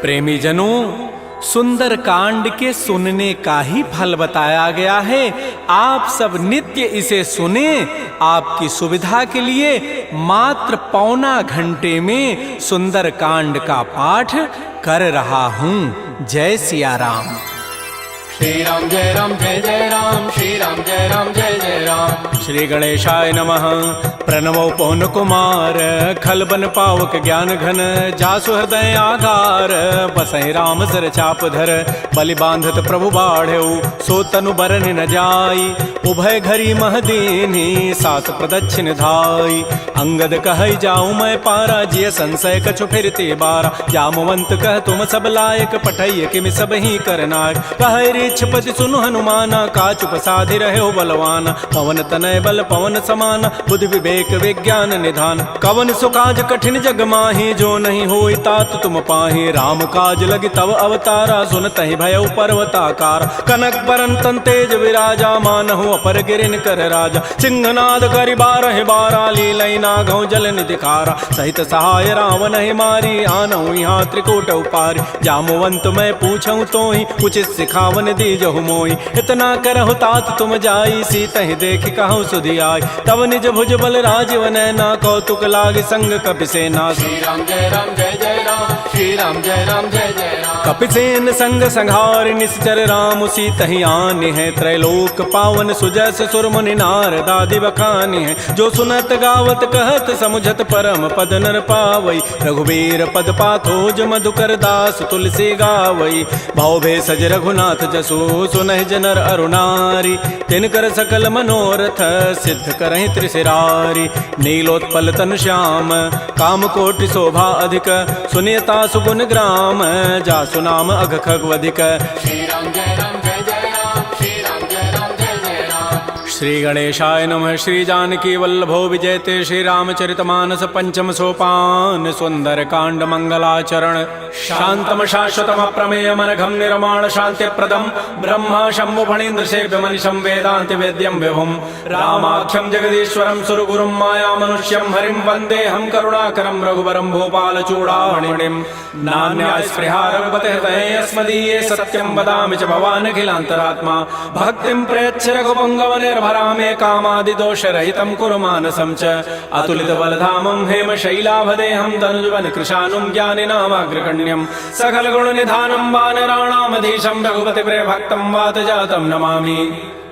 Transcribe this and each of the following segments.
प्रेमी जनों, सुंदर कांड के सुनने का ही फल बताया गया है। आप सब नित्य इसे सुने। आपकी सुविधा के लिए मात्र पौना घंटे में सुंदर कांड का पाठ कर रहा हूँ। जय सिया राम। श्री राम जय राम, श्री राम जय जय राम। श्री गणेशाय नमः। प्रणवो पवन कुमार, खल बन पावक ज्ञान घन, जासु हृदय आधार, बसहि राम सर चाप धर, बलि बांधत प्रभु बाढ़ऊ, सो तनु बरन न जाई, उभय घरी महदीनी, सात प्रदक्षिण धाई, अंगद कहई जाऊं मैं पारा, जिय संशय कछु फिरते बारा, जामवंत कह तुम सब लायक, पठैय किमि सब ही करनायक, कह छपति सुनु हनुमाना, काचुप साधि रहे बलवाना, पवन तनय बल पवन समाना, बुद्धि विवेक विज्ञान निधान, कवन सुकाज कठिन जग माही, जो नहीं होई तात तुम पाही, राम काज लगी तव अवतारा, सुनतहि भयउ पर्वताकार, कनक बरन तन तेज विराजा, मानहु अपर गिरिन कर राजा, सिंहनाद करि बारहि बारा, लीलई नागहु जल निधिखारा, सहित सहाय रावण ही मारी, आनहु यहाँ त्रिकूट उपारी, जामवंत मैं पूछऊं तोहि, उचित सिखावन दीजहु मोहि, इतना करहु तात तुम जाई, सीतहि देखि कहु सुधि आई, तब निज भुज बल राजीव नैना, कौतुक लाग संग कपिसेना, श्री राम जय जय राम, श्री राम जय जय राम। कपिसेन संग संहार निश्चर राम, सीतहि आनि है, त्रैलोक पावन सुजस सुर मुनि नारद आदि बखानि है, जो सुनत गावत कहत समुझत परम पद नर पावई, रघुबीर पद पाथोज मधुकर दास तुलसी गावई, भाव भेषज रघुनाथ जसु सुनहि जनर अरुणारी, तिनकर सकल मनोरथ सिद्ध करहि त्रिशिरारी, नीलोत्पल तन श्याम काम कोटि शोभा अधिक, सुनियता सुगुण ग्राम, जासु नाम अघ खगवधिक, श्री राम जय राम, श्री राम जय जय राम। श्री गणेशाय नमः। श्री जानकी वल्लभो विजयते, श्री रामचरितमानस पंचम सोपान, सुंदर कांड मंगलाचरण, शांतम शाश्वतम प्रमेयम अनघम निर्माण शांति प्रदम, ब्रह्मा शंभु फणीन्द्र सेव्य मनिषं वेदांति वेद्यम विभुम, रामाख्यम जगदीश्वरम सुरगुरुम माया मनुष्यम हरिम वंदे हम करुणाकरम रघुवरम भोपाल चूड़ामणिम, नान्या स्पृहा रघुपते हृदये अस्मदीये, सत्यम वदामि च भवान् अखिलान्तरात्मा, भक्तिं प्रयच्छ रघुपुंगव निर्भरामे, कामादि दोष रहितं कुरु मानसं च, अतुलित बलधामं हेम शैलाभदेहं, तनुजवन कृशानुं ज्ञानिनामाग्रगण्यं, सकल गुण निधानं वानराणामधीशं, रघुपति प्रिय भक्तं वात जातं नमामि।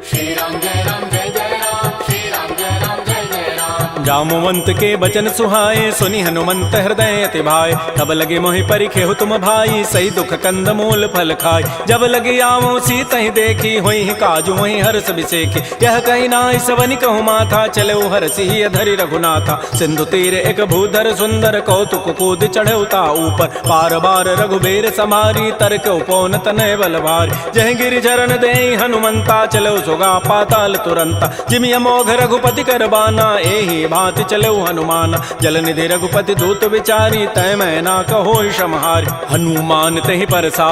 श्री राम जय राम, श्री राम जय जय राम। जामवंत के बचन सुहाए, सुनि हनुमंत हृदय अति भाए, तब लगे मोहि परिखेहु तुम भाई, सही दुख कंद मूल फल खाय, जब लगे आवो सीतहि देखी, होई काजु मोहि हर्ष बिसेखी, यह कहि नाई सवनि कहु माथा, चले हरषि धरि रघुनाथा, सिंधु तीर एक भूधर सुंदर, कौतुक कूद चढ़ऊ ता ऊपर, पार बार रघुबीर समारी, तर्क उपौन तनय बल भारी, जह गिरि चरण देहि हनुमंता, चलो सुगा पाताल तुरंता, जिमि अमोघ रघुपति करबाना, एहि भांति चलो हनुमान, जल निधि रघुपति दूत विचारी, तय मैं ना कहो क्षमहारी, हनुमान तहि परसा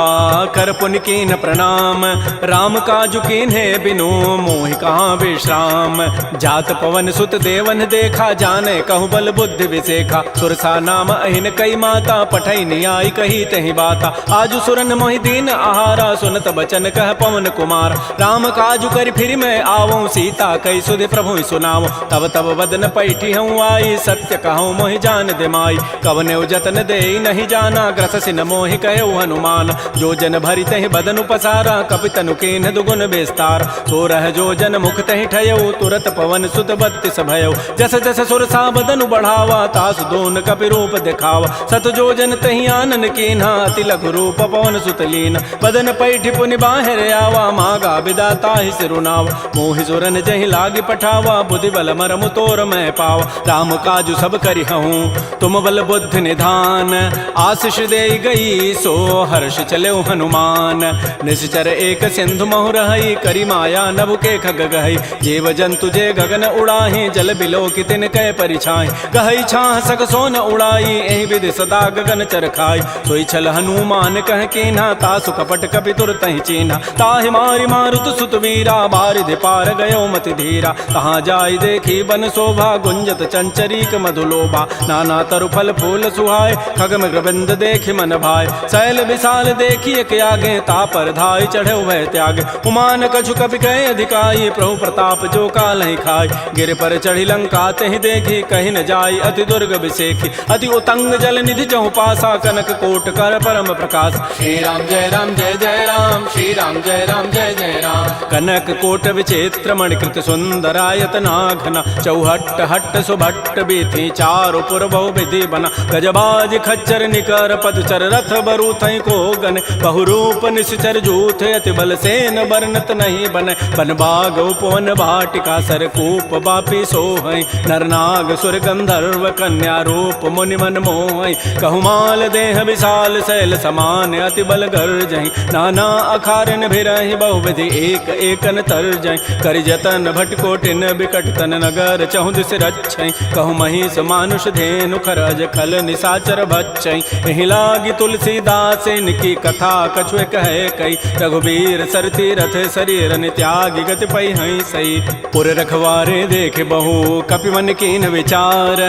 कर पुनि कीन प्रणाम, राम काजु कीन्हे बिनु मोहि कहाँ विश्राम, जात पवन सुत देवन देखा, जाने कहु बल बुद्धि विसेखा, सुरसा नाम अहिन कई माता, पठई नियाई कही तहि बाता, आजु सुरन मोहि दीन आहारा, सुनत बचन कह पवन कुमार, राम काजु कर फिर मैं आवऊं, सीता कई सुधि प्रभु सुनाओ, तब तब वदन पैठी हूँ आई, सत्य कहूँ मोहि जान दे माई, कवने जतन दे नहीं जाना, ग्रस सिन मोहि कहो हनुमान, जो जन भरि तहि बदन उपसारा, कपितनु कीन दुगुन विस्तार, सो रह जो जन मुख तहि ठयऊ, तुरत पवन सुत बत्तिस भयऊ, जस जस सुरसा बदनु बढ़ावा, तासु दोन कपि रूप दिखावा, सत जो जन तहि आनन कीन्हा, अति लघु रूप पवन सुत लीन, बदन पैठि पुनि बाहिर आवा, मागा विदाता ही सिरुनावा, मोहि सुरन जहि लागी पठावा, बुद्धि बल मरमु तोर मैं पावा, राम काजु सब करि हूँ तुम बल बुद्धि निधान, आशीष दे गई सो हर्ष चले हनुमान, निश्चर एक सिंधु महु रही, करी माया नभ के खग गहई, जीव जंतु जे गगन उड़ाही, जल बिलो कि तिन कै परिछाई, गहई छाह सक सोन उड़ाई, एहि विधि सदा गगन चरखाई, सोई छल हनुमान कह कीन्हा, तासु कपट कपि तुरतहि चीन्हा, ताहि मारि मारुत सुत वीरा, बारिधि पार गयो मति धीरा, कहाँ जाय देखी बन शोभा, गुंजत चंचरीक मधुलोभा नाना तरु फल फूल सुहाय खग मृगबिंद देखि मन भाय शैल विशाल देखिए के आगे तापर धाय चढ़े वह त्याग उमान कछु कपि कहे अधिकाई प्रभु प्रताप जो काल ही खाय गिर पर चढ़ी लंका तहि देखी कहीं न जाय अति दुर्ग विसेखी अति उतंग जल निधि चहु पासा कनक कोट कर परम प्रकाश श्री राम जय जय राम श्री राम जय जय राम कनक कोट विचित्र मणिकृत सुंदरायत नाघना चौहट्ट हट्ट सुभट्ट बीथी चारु पुर बहु विधि बना गजबाज खच्चर निकर पदचर रथ बरु थई को गन बहुरूप निश्चर जूथ अति बल सेन वर्णत नहीं बन बन बाग उपवन भाटिका सरकूप बापी सोहै नरनाग सुर गंधर्व कन्या रूप मुनि मन मोहै कहुमाल देह विशाल शैल समान अति बल गर्जहि नाना अखारन भिरहि बहुविधि एक एकन तरजहि करि जतन भटकोटिन बिकट तन नगर चहु दिस रक्षै कहु महिष मानुष धेनु खरज खल निसाचर भक्षै एहि लागी तुलसीदास इनकी कथा कछुए कहे कई रघुबीर सरथी रथ शरीर त्यागी गति पै हई सई पुर रखवारे देख बहु कपि मन कीन विचार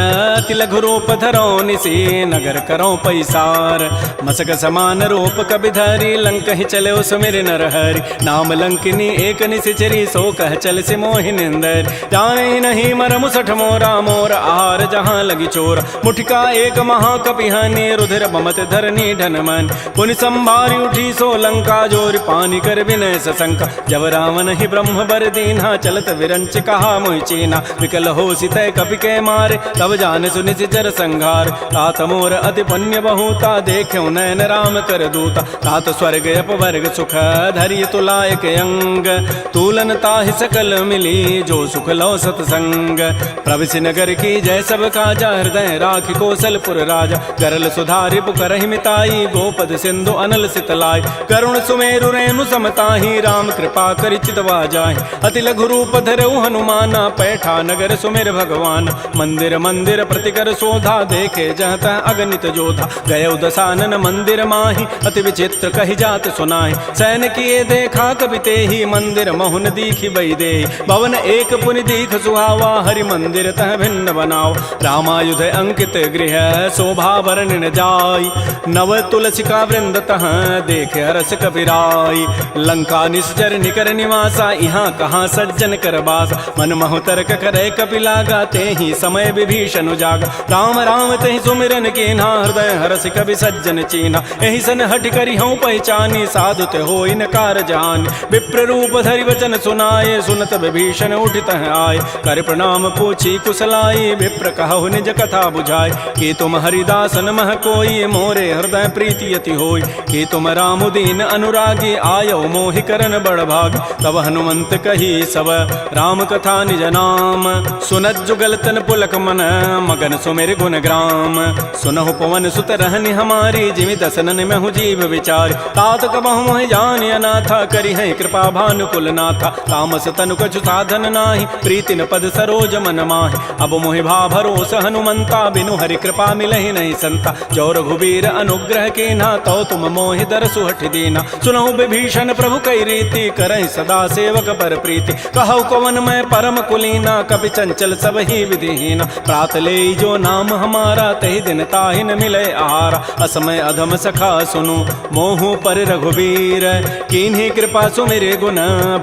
तिलघु रूप धरो निसी नगर करो पैसार मसक समान रूप कबि धरी लंक ही चले सुमिर नर हरि नाम लंकिनी एक निसिचरी सो कह चल से मोहि निंदर जाने नहीं मर मुसठ मोरा मोर आहार जहाँ लगी चोर मुठिका एक महाकपिहानी रुधिर बमत धरनी ढन मन पुनि संभारी उठी सो लंका जोर पानी कर विनय सशंका जब रावण ही ब्रह्म बर दीन्हा चलत विरंच कहा मोहि चीना विकल हो सितय कपि के मारे तब जान सुनि सिचर संघार तात मोर अति पुण्य बहुता देख्यो नयन राम कर दूता तात स्वर्ग अपवर्ग सुख धरिय तुलायक अंग तूलन ताहि सकल मिली जो सुख लो सतसंग प्रविश नगर की जय सब काजा हृदय राखि कौशलपुर राजा गरल सुधारि पुकरहि मिताई गोपद सिंधु अनल सितलाई करुण सुमेरु रेणु समताहि राम कृपा करि चितवा जाहि अति लघु रूप धरऊ हनुमाना पैठा नगर सुमेर भगवान मंदिर मंदिर प्रतिकर शोधा देखे जहत अगणित जोधा गय दसानन मंदिर माहि अति विचित्र कहि जात सुनाहि सैन किए देखा कपि तेहि मंदिर महुन दीखि बई दे भवन एक पुनि दीख सुहावा हरि मंदिर तह भिन्न बनाओ रामायुध अंकित गृह शोभा वर्णन जाय नव तुलसिका वृंद तह देख हरस कपिराई लंका निश्चर निकर निवासा यहाँ कहाँ सज्जन कर बास मन महु तर्क करे कपि लागा तेहि समय विभीषण जागा राम राम तेहि सुमिरन कीन्हा हृदय हरस कवि सज्जन चीना एहि सन हट करि हूँ पहचानी साधु ते होई न कार जान विप्र रूप धरि वचन सुनाए सुनत विभीषण उठित आए कर प्रणाम पूछी कुशलाई विप्र कहु निज कथा बुझाए कि तुम हरिदासन मह कोई मोरे हृदय प्रीति अति होई कि तुम राम दीन अनुरागी आयो मोहि करन बड़ भाग तब हनुमंत कही सब राम कथा निज नाम सुनत जुगल तन पुलक मन मगन सुमेर गुण ग्राम सुनहु पवन सुत रहनि हमारी जिमि दसनन महु जीव विचार तात कबहु मोहि जान अनाथा करि है कृपा भानुकुल नाथा तामस तनु कछु साधन नाही प्रीति न पद सरोज मन माहि अब मोहि भा भरोस हनुमंता बिनु हरि कृपा मिलहि नहीं संता जो रघुबीर अनुग्रह कीन्हा तो तुम मोहि दरसु हठि दीना सुनहु विभीषण प्रभु कई रीति करहि सदा सेवक पर प्रीति कहु कवन मैं परम कुलीना कपि चंचल सब ही विधिहीना प्रात ले जो नाम हमारा तहि दिन ताहि न मिले आहारा असमय अधम सखा सुनु मोहु पर रघुबीर कीन्ही कृपा सुमिरे गुण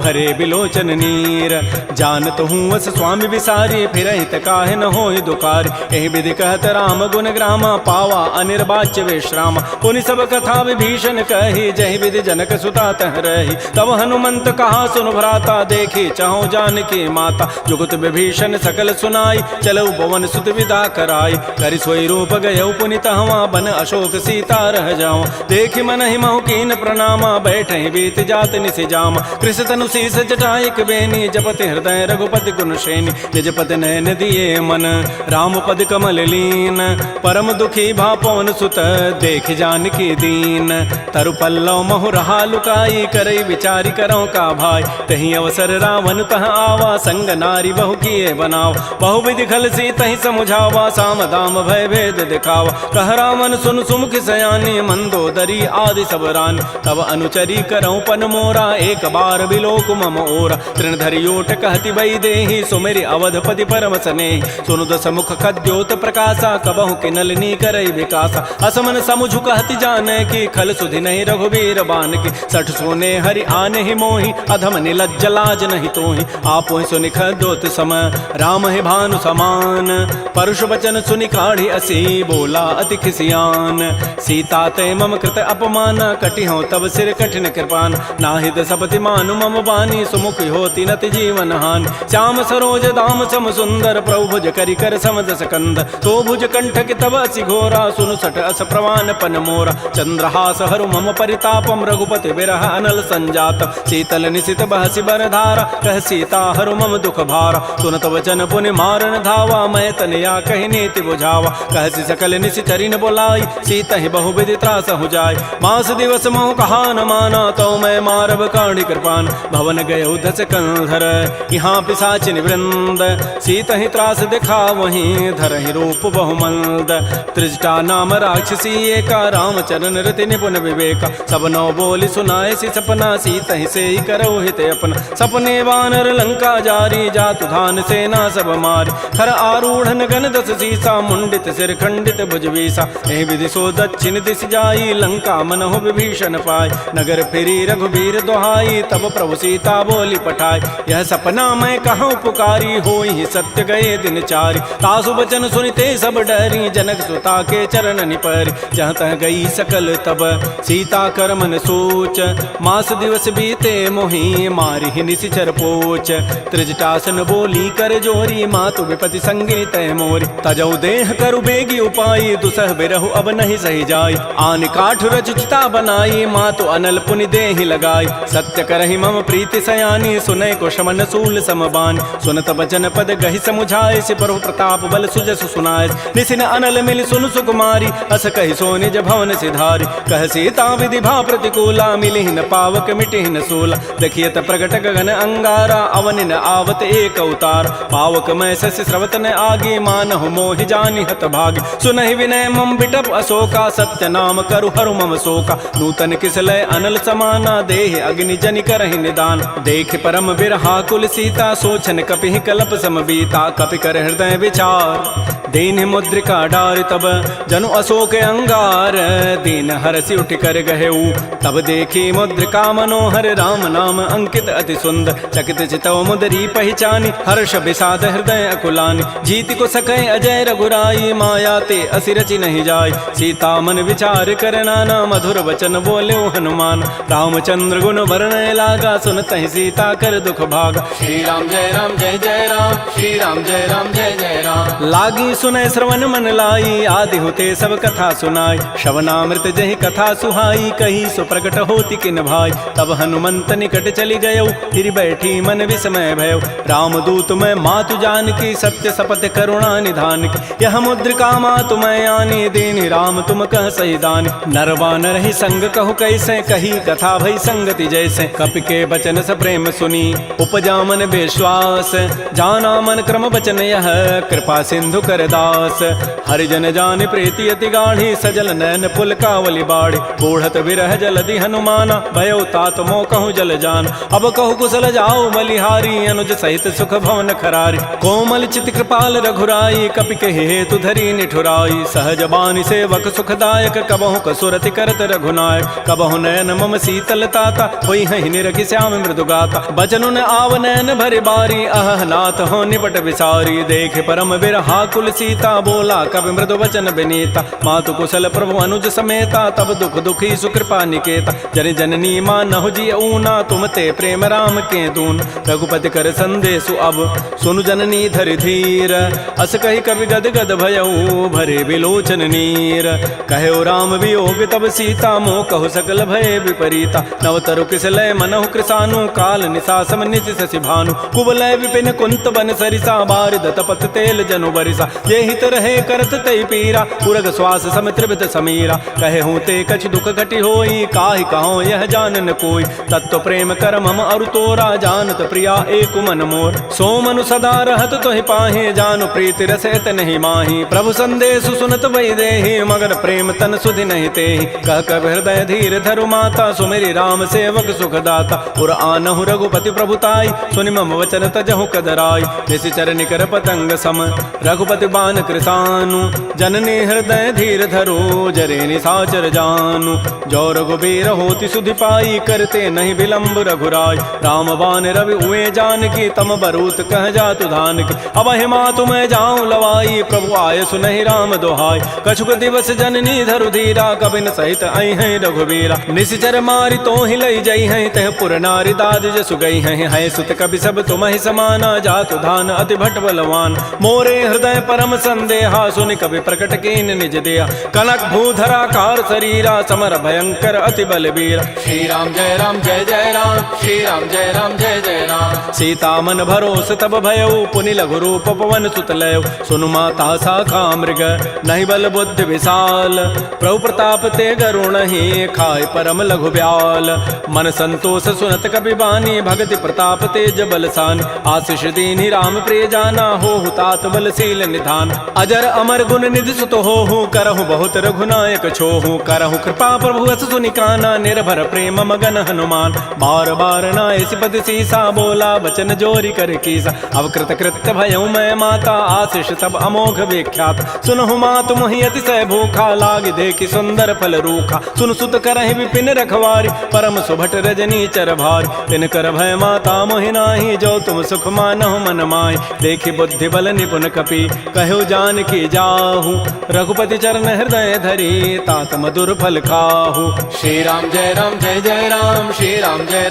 भरे बिलोचन नीर जानत हूँ वस स्वामी विसारी फिर हित काहे न होहि दुखारी एहि विधि कहत राम गुण ग्रामा पावा अनिर्वाच्य विश्राम पुनि सब कथा विभीषण कही जहि विधि जनक सुता तह रही तब हनुमंत कहा सुन भ्राता देखी चाहो जानकी माता जुगत विभीषण सकल सुनाई चलऊ पवन सुत विदा कराई करि सोई रूप गयऊ पुनि तहवा बन अशोक सीता रह जाओ देखि मन ही महु कीन प्रणामा बैठे बीत जात निसि जामा कृष तनु शीस जटाइक बेनी जपति हृदय रघुपति गुण श्रेणी निजपति नयन दिए मन राम पद कमल लीन परम दुखी भा पवन सुत देख जानकी दीन तरु पल्लव महु रहा लुकाई करई विचारी करो का भाई तही अवसर रावण तह आवा संग नारी बहु किए बनाव बहु विधि खल सी तही समुझावा साम दाम भय भेद दिखावा कह रावण सुन सुमुख सयानी मंदोदरी आदि सब रानी तब अनुचरी करऊं पन मोरा एक बार बिलोक मम ओरा तृणधरि ओट कहति बई देहि सुमेरि अवधपति परम वसने सुनु दस मुख खद्योत प्रकाशा कबहु के नलिनी करई विकासा असमन समुझ कहति जाने की खल सुधि नहीं रघुबीर बान की सठ सोने हरि आने ही मोहि अधम निलज्ज लाज नहीं तोहि आपो सुनि खद्योत सम राम है भानु समान परुष वचन सुनि काढ़ी असी बोला अति खिसियान सीता ते मम कृत अपमान कटि हो तब सिर कठिन कृपान नाहिद सपति मानु मम बानी सुमुख होती नति जीवन हान श्याम सरोज दाम सम सुंदर प्रभु भुज करि कर समदस कंद तो भुज कंठ कि तब असि घोरा सुनु सठ अस प्रवान पन मोरा चंद्रहास हरु मम परितापम रघुपति बिरह अनल संजात शीतल निशित बहसि बर धारा कह सीता हरु मम दुख भारा सुनत वचन पुनि मारन धावा मैं तनया कहि नीति बुझावा कहसि सकल निशि चरिन बोलाई सीता ही बहु विधि त्रास हो जाय मास दिवस मोह कहा न माना तो मैं मारब काढ़ी कृपान भवन गय उधस कंधर यहाँ पिशाचिन वृंद सीता ही त्रास दिखा वहीं धर ही रूप बहुमंद त्रिजटा नाम राक्षसी एका रामचरण रति निपुण विवेका सब नौ बोली सुनाए सी सपना सीता ही से ही करो हित अपना सपने वानर लंका जारी जातु धान सेना सब मारी खर आरूढ़ गन दस सीसा मुंडित सिर खंडित भुजवीसा एहि विधि सो दक्षिण दिश जाई लंका मनहु विभीषण पाय नगर फिरी रघुबीर दोहाई तब प्रभु सीता बोली पठाई यह सपना मैं कहूँ पुकारी होई सत्य गए दिन चारी तासु बचन सुनिते सब डरी जनक सुता के चरण निपरि जहाँ तह गई सकल तब सीता कर मन सोच मास दिवस बीते मोहि मारी ही निशिचर पोच त्रिजटासन बोली कर जोरी मातु विपति संगे तय मोरी तजौ देह करु बेगी उपाई दुसह बिरहु अब नहीं सही जाय आन काठ रचिता बनाई मातु अनल पुनि देहि लगाई सत्य करहि मम प्रीति सयानी सुनय को शमन सूल समबान सुनत बचन पद गहि समुझाए से प्रभु प्रताप बल सुजस सुनाए निसिन अनल मिल सुन सुकुमारी अस कहि सो निज भवन सिधारी कह सीता विधि भा प्रतिकूला मिलि न पावक मिटि न सूला देखियत प्रगट गगन अंगारा अवनि न आवत एक अवतार पावक मैं शशि स्रवत न आगे मानहु मोहि जानि हत भागी सुनहि विनय मम बिटप अशोका सत्य नाम करु हरु मम शोका नूतन किसलय अनल समाना देह अग्नि जनि करहि निदान देख परम बिरहा कुल सीता सोचन कपि कलप समबीता कपि कर हृदय विचार दीन मुद्रिका डार तब जनु अशोक अंगार दीन हरसि उठ कर गहेऊ तब देखी मुद्रिका मनोहर राम नाम अंकित अति सुंदर चकित चितव मुदरी पहचानी हर्ष विषाद हृदय अकुलानी जीत को सकै अजय रघुराई माया ते असि रचि नहीं जाय सीता मन विचार कर नाना मधुर वचन बोले हनुमान रामचंद्र गुण वर्णय लागा सुनत ही सीता कर दुख भागा श्री राम जय राम जय जय राम श्री राम जय राम जय जय राम लागी सुनय श्रवण मन लाई आदि होते सब कथा सुनाई श्रवणामृत जहि कथा सुहाई कही सो प्रकट होती किन भाई तब हनुमंत निकट चली गयो फिर बैठी मन विस्मय भयो रामदूत मैं मातु जान की सत्य शपथ करुणा निधान की यह मुद्रिका मातु मैं आनी दीन राम तुम कह सही दान नरवा नर ही संग कहु कैसे कही कथा भई संगति जैसे कपि के बचन स प्रेम सुनी उपजा मन विश्वास जाना मन क्रम बचन यह कृपा सिंधु कर दास हरिजन जान प्रीति अति गाढ़ी सजल नैन पुल कावली बाढ़ी बूढ़त विरह जलधि हनुमाना भयो तात मो कहूँ जल जान अब कहु कुशल जाओ बलिहारी अनुज सहित सुख भवन खरारी कोमल चित कृपाल रघुराई कपि के हेतु धरी निठुराई सहज बानी सेवक सुखदायक कबहु कसुरति करत रघुनायक कबहु नयन मम शीतल ताता होई हहि निरखि श्याम मृदु गाता बचनु न आव नयन भरि बारी अह नाथ हो निपट विसारी देख परम बिरहा कुल सीता बोला कवि मृदु वचन विनीता मातु कुशल प्रभु अनुज समेता तब दुख दुखी सुकृपा निकेता जन जननी मानहु जी ऊना तुम ते प्रेम राम के दून रघुपति कर संदेशु अब सुनु जननी धरि धीर अस कही कवि गद गद भयऊ भरे विलोचन नीर कहो राम वियोग तब सीता मोह कहु सकल भय विपरीता नवतरु किसलय मनहु कृसानु काल निशासम निशि शशि भानु कुवलय विपिन कुंत बन सरिसा बारिद तपत तेल जनु बरिसा ये हित रहे करत तई पीरा उरग श्वास सम त्रिभित समीरा कहे हूँ ते कछ दुख घटी होई काहि कहो यह जानन कोई तत्व प्रेम कर मम अरु तोरा जानत प्रिया एक मन मोर सो मनु सदा रहत तोहि पाहि जानु प्रीति रसत नहीं माही प्रभु संदेश सुनत वही देहि मगन प्रेम तन सुधि नहीं तेहि कह कब हृदय धीर धरु माता सुमेरी राम सेवक सुख दाता पुर आनहु रघुपति प्रभुताई सुनि मम वचन तजहु कदराई निशिचर निकर पतंग सम रघुपति बान कृसानु जननी हृदय धीर धरो जरे निसाचर जानु जो रघुबीर होति सुधि पाई करते नहीं विलंब रघुराय राम बान रवि उए जान की तम बरूत कह जातु धान की अब हिमा तुम्हें जाऊं लवाई प्रभु आय सुनहि राम दोहाई कछुक दिवस जननी धरु धीरा कबिन सहित आई हैं रघुबीरा निशिचर मारी तो ही लई जई हैं तह पुर नारी दाद जसु गई हैं सुत कवि सब तुम ही समाना जातु धान अति भट बलवान मोरे हृदय परम संदेहा सुनि कवि प्रकट कीन निज दिया कनक भूधरा कार शरीरा समर भयंकर अति बलबीरा श्री राम जय राम श्री राम जय जय राम सीता मन भरोस तब भयउ पुनि लघु रूप पवन सुत लय सुनु माता शाखा मृग नहीं बल बुद्धि विशाल प्रभु प्रताप ते गरुण ही खाय परम लघु ब्याल मन संतोष सुनत कपि बानी भगति प्रताप तेज बलसान आशीष दीनि राम प्रिय जाना हो तात बलशील निधान अजर अमर गुण निधि सुत हो करहु बहुत रघुनायक छोहु करहु कृपा प्रभु अस सुनि काना निर्भर प्रेम मगन हनुमान बार बार नाय सिपति सीसा बोला बचन जोरी कर कीसा अब कृत कृत्य भयउ मैं माता आशीष तब अमोघ विख्यात सुनहु मातु मोहि अतिशय भूखा लाग देखि सुंदर फल रूखा सुन सुत करहि विपिन रखवारी परम सुभट रजनी चर भारी तिन कर भय माता मोहि नाही जो तुम सुख मानहु मन माहि देखि बुद्धि बल निपुण कपि कहु जान की जाहु रघुपति चरण हृदय धरी तात मधुर फल खाहु श्री राम जय जय राम श्री राम जय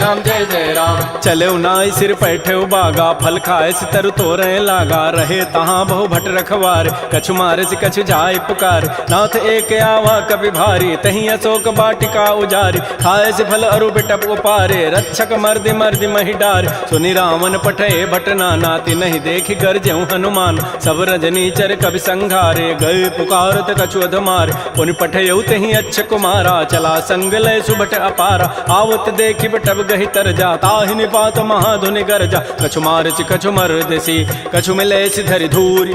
राम चले नाई सिर पैठे बागा फल खाए सितर तोरे लागा रहे तहाँ बहु भट रखवार कछु मारे से कछु जाय पुकार नाथ एक आवा कपि भारी तही अशोक बाटिका उजारी खाए से फल अरु बिटप उपारे रक्षक मर्दि मर्दि मही डार सुनि रावण पठे भटना नाति नहीं देखि गरजेउ हनुमान सब रजनी चर कवि संघारे गए पुकारत कछु अधमार पुनि पठयउ तही अच्छ कुमारा चला संग लय सुभट अपारा आवत देखि बटब गहि तर जा ताहि निपात महाधुनि गरजा कछु मारचि कछु मर्दसी कछु मिले धरि धूरी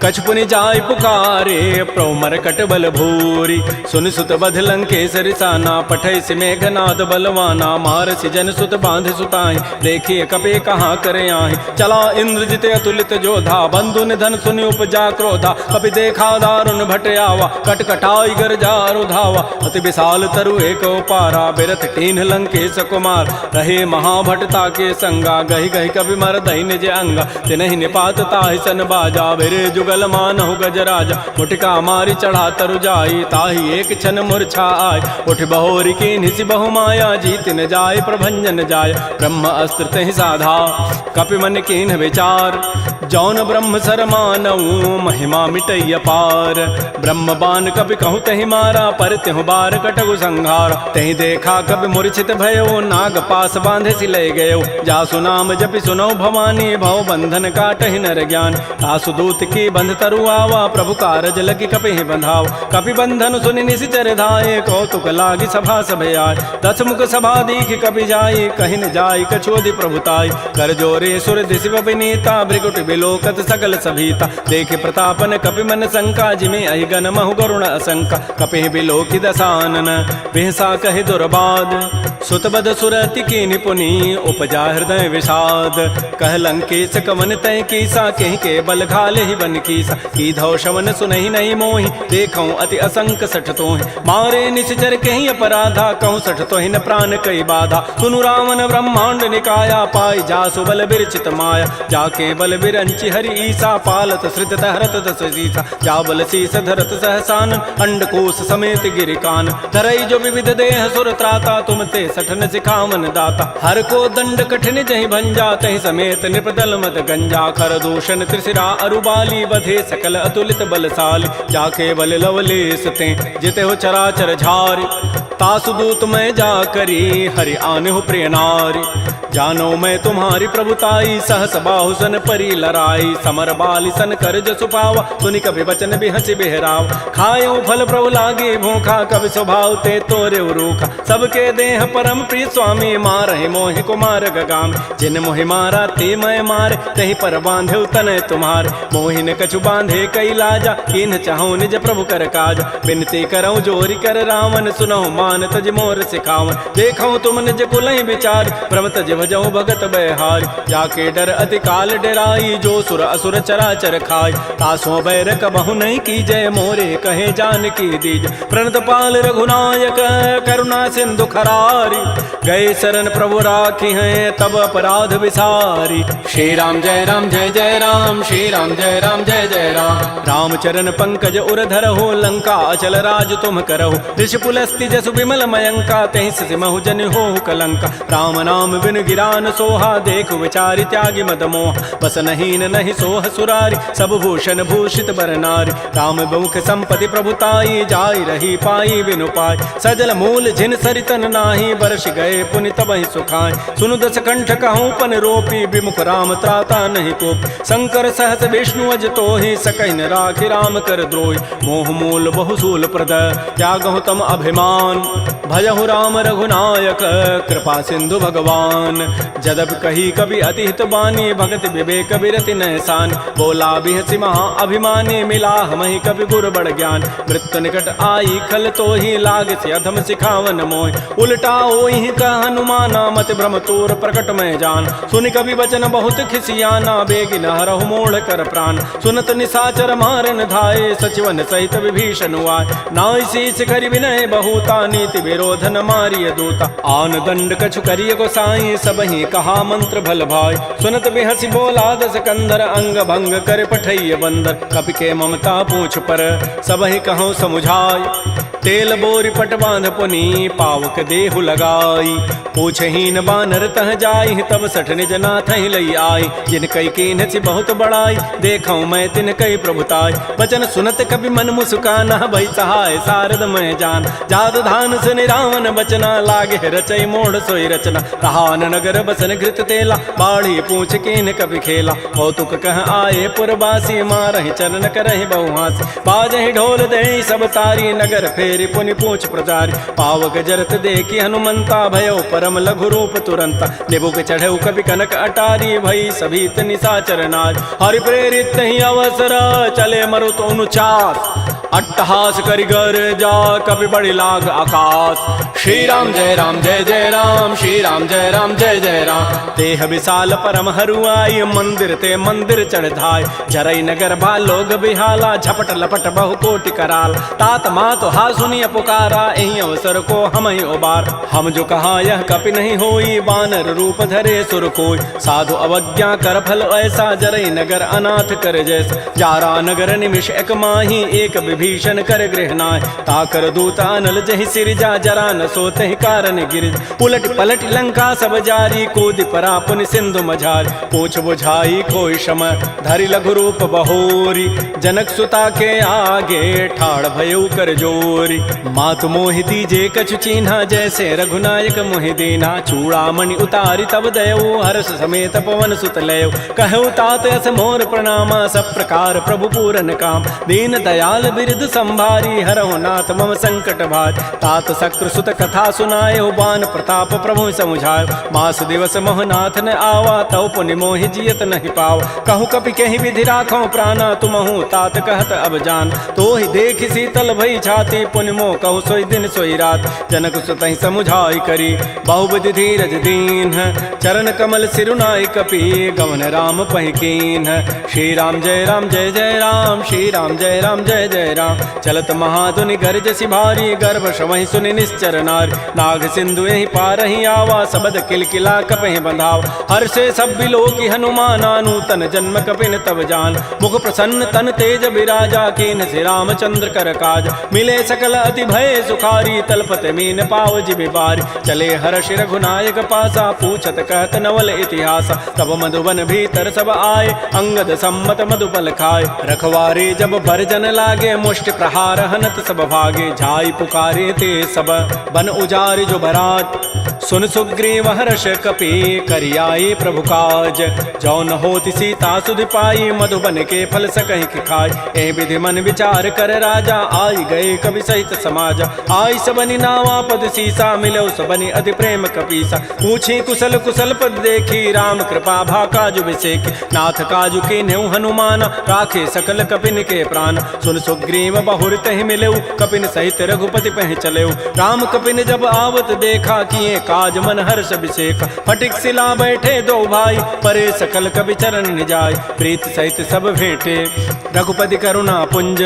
कछु पुनि जाय पुकारे प्रभु मरकट बल भूरी सुन सुत बध लंकेसरि साना पठै सि मेघनाद बलवाना मारसि जन सुत बांध सुताई देखिए कपे कहाँ करे आहि चला इंद्रजित अतुलित जोधा बंधु निधन सुनि उपजा क्रोधा कपि देखा दारुण भट आवा कटकटाई गरजा रुधावा अति विशाल तरु एक पारा बिरथ कीन्ह लंकेश कुमार रहे महाभटता के संगा गहि गहि कवि मर दहि निज अंगा तिनहि निपात ताहि सन बाजा बिरे जुगल मानहु गजराजा मुटिका मारी चढ़ा तरु जाई ताहि एक क्षण मूर्छा आय उठ बहोरी की निसि बहु माया जीत न जाय प्रभंजन जाय ब्रह्म अस्त्र तहि साधा कपि मन कीन्ह विचार जौन ब्रह्म सर मानऊ महिमा मिटै अपार ब्रह्म बान कपि कहु तहि मारा पर तिहु बार कटगु संहार तहि देखा कपि मूर्छित भयो नाग पास बांधे सि लय गयो जासु नाम जपि सुनौ भवानी भव बंधन काटहि नर ज्ञान तासु दूत की बंध तरु आवा प्रभु कारज लगी कपि बंधाव कपि बंधन सुनि निशिचर धाये कौतुक लागी सभा सभे आय दस मुख सभा दीख कपि जाई कहि न जाई कछोदि प्रभुताई कर जोरे सुर दिशि विनीता भृगुट बिलोकत सकल सभीता देखे प्रतापन कपि मन शंका जिमे अहि गन महु गरुण असंका कपि बिलोकि दसानन बिहसा कहि दुर्बाद सुतबद सुरति की निपुनी उपजा हृदय विषाद कह लंकेश कवन तय कीसा कहि के बल घाले ही बन कीसा की धौ शवन सुनहि नहीं मोहि देखौ अति असंक सठ तोहि मारे निश्चर कहि अपराधा कहूँ सठ तोहि न प्राण कई बाधा सुनु रावण ब्रह्मांड निकाया पाई जासु बल बिरचित माया जाके बल बिरंचि हरि ईसा पालत सृत हरत दस सीसा जा बल शीस धरत सहसान अंडकोश समेत गिरिकान धरई जो विविध देह सुर त्राता तुम ते सठन सिखावन दाता हर को दंड कठिन जहि भंजा तहि समेत निपदल मत गंजा खर दूषण त्रिशिरा अरुबाली बधे सकल अतुलित बलशाली जाके बल लवलेस ते जिते हो चराचर झारी तासु दूत में जा करी हरि आने हो प्रिय नारी जानो मैं तुम्हारी प्रभुताई, सहस बाहु सन परी लराई, समर बाली सन कर जसु पावा, सुनि कभी वचन भी हंसी बिहराव। खायो फल प्रभु लागे भूखा, कभी स्वभाव ते तोरे रूखा, सबके देह परम प्रिय स्वामी, मारहि मोहि कुमार गगाम। जिन मोहि मारा ते मैं मारे, तही पर बांधे तनय तुम्हारे, मोहिन कछु बांधे कई लाजा, किन चाहूं निज प्रभु कर काज। बिनती करऊं जोरी कर रावण, सुनहु मान तज मोर सिखावन। देखऊं तुम निज कुलहि विचार, प्रभ तज भजऊं भगत बहारी। जाके डर अति काल डराई, जो सुर असुर चराचर खाई, तासों बैर कबहु नहीं की जय, मोरे कहे जान की दीज। प्रणत पाल रघुनायक करुणा सिंधु खरारी, गए शरण प्रभु राखी हैं तब अपराध विसारी। श्री राम जय राम, श्री राम जय जय राम। रामचरण पंकज उर धरहु, लंका अचल राज तुम करहु। ऋषि पुलस्ति जसु विमल मयंका, तहि सिमहु जन होहु कलंका। राम नाम बिन गिरान सोहा, देखु विचारि त्यागी मद मोह। बस नहीं नहीं सोह सुरारी, सब भूषण भूषित बर नारी। राम बहुख संपत्ति प्रभुताई, जाई रही पाई बिनु पाई। सजल मूल जिन सरितन नाही, बरस गए पुनि तबहि सुखाय। सुनु दस कंठ कहूँ पन रोपी, विमुख राम त्राता नहीं कोप। शंकर सहस विष्णु अज तोहि, सकहि न राखि राम कर द्रोही। मोह मूल बहुसूल प्रद, त्यागहु तम अभिमान। भजहु राम रघुनायक, कृपा सिंधु भगवान। जदब कही कवि अति हित बानी, भगत विवेक बिरति नहसान। बोला बिहसि महा अभिमानी, मिला हमहि कवि गुर बड़ ज्ञान। मृत्यु निकट आई खल तोहि, लाग से अधम सिखावन मोहि। उल्टा ओहि कह हनुमाना, मति भ्रम तोर प्रकट में जान। सुनि कवि वचन बहुत खिसियाना, बेगिन हरहु मोड़ कर प्राण। सुनत निशाचर मारन धाये, सचिवन सहित विभीषण आए। नाई शीस करि विनय बहुता, नीति विरोध न मारिय दूता। आन दंड कछु करिय गोसाई, सबहि कहा मंत्र भल भाई। सुनत बिहसि बोला दस कंधर, अंग भंग कर पठैय बंदर। कपि के ममता पूछ पर, सबहि कहूँ समुझाई। तेल बोरी पट बांध पुनि, पावक देहु लगाई। पूछहीन बानर तह जाई, तब सठ निज नाथ लई आई। जिन कई कीन्हसि बहुत बड़ाई, देखऊं मैं तिन कई प्रभुताई। वचन सुनत कभी मन मुस्काना, भई सहाय सारद मैं जान। जात धान सुनि रावण बचना, लागे रचई मोड़ सोई रचना। रहान नगर बसन घृत तेला, बाढ़ी पूछ कीन कभी खेला। कौतुक कह आए पुरवासी, मारहि चरण करहि बहुहासी। बाजहि ढोल देहि सब तारी, नगर फेरि पुनि पूछ प्रचारी। पावक जरत देखी हनुमंता, भयो परम लघु रूप तुरंता। निबुक चढ़ऊ कवि कनक अटारी, भई सभीत निशाचर नाज। हरि प्रेरित ही अवसर, चले मरुत अनुचास। अट्टहास करिगर जा, कवि बड़ी लाग आकाश। श्री राम जय राम, श्री राम जय जय राम। देह विशाल परम हरुआई, मंदिर ते मंदिर चढ़ धाय। जरई नगर बालोग बिहाला, झपट लपट बहु कोटि कराल। तात मात हा सुनिय पुकारा, एहि अवसर को हम ही उबार। हम जो कहा यह कपि नहीं होई, बानर रूप धरे सुर कोई। साधु अवज्ञा कर फल ऐसा, जरई नगर अनाथ कर जैसा। जारा नगर निमिष एक माही, एक विभीषण कर गृह नाय। ताकर दूत अनल जहि सिरजा, जरा न सोते कारण गिरिज। उलट पलट लंका सब जारी, कूद परा पुनि सिंधु मझारी। पूछ बुझाई कोई शम, धरि लघु रूप बहोरी। जनक सुता के आगे, ठाड़ भयउ कर जोरी। मातु मोहि दीजे कछु चीन्हा, जैसे रघुनायक मोहि दीना। चूड़ामणि उतारी तब दयऊ, हर्ष समेत पवन सुत लयऊ। कहऊ तात यस मोर प्रणामा, सब प्रकार प्रभु पूरन काम। दीन दयाल बिरद संभारी, हरहु नाथ मम संकट भारी। तात शक्र सुत कथा सुनाए, बान प्रताप प्रभु समुझाए। मास दिवस मोहनाथ न आवा, तव पुनि मोहि जियत नहीं पावा। कहूँ कपि कहि विधि राखो प्राणा, तुमहु तात कहत अब जान। तो ही देख शीतल भई छाती, पुनि मोह कहु सोई दिन सोई रात। जनक सुतहि समुझाई करी, बहुविधि धीरज दीन। चरण कमल सिरुनाई कपि, गवन राम पहि कीन। श्री राम जय राम, श्री राम जय जय राम। चलत महाधुनि गरजसि भारी, गर्भ श्रवहि सुनि निश्चर नारी। नाग सिंधु यहि पारहि आवा, सबद किलकिला कपहि बंधाव। हर्षे सब बिलोकी हनुमाना, नूतन जन्म कपिन तब जान। मुख प्रसन्न तन तेज विराजा, कीन से रामचंद्र कर काज। मिले सकल अति भय सुखारी, तलपत मीन पाव जिबि बारी। चले हर्ष रघुनायक पासा, पूछत कहत नवल इतिहास। तब मधुबन भीतर सब आए, अंगद सम्मत मधुबल खाए। रखवारे जब भरजन लागे, मुष्टि प्रहार हनत सब भागे, जाई पुकारे ते सब बन उजारे जो बरात। सुन सुग्रीव हर्ष कपि करियाए प्रभु काज, जौन होति सीता सुधि पाई, मधुबन के फल सकहि कि खाय। ए विधि मन विचार कर राजा, आई गए कवि सहित समाज। आई सबनि नावा पद सीसा, मिलो सबनि अति प्रेम कपीसा। पूछी कुशल कुशल पद देखी, राम कृपा भा काजु विसेखी। नाथ काजु के नेउ हनुमान, राखे सकल कपिन के प्राण। सुन सुग्रीव बहुर तहि मिलेउ, कपिन सहित रघुपति पह चलेउ। राम कपिन जब आवत देखा, किए काज मन हर्ष अभिषेक। फटिक सिला बैठे दो भाई, परे सकल कवि चरण निजाय। प्रीत सहित सब भेंटे, रघुपति करुणा पुंज।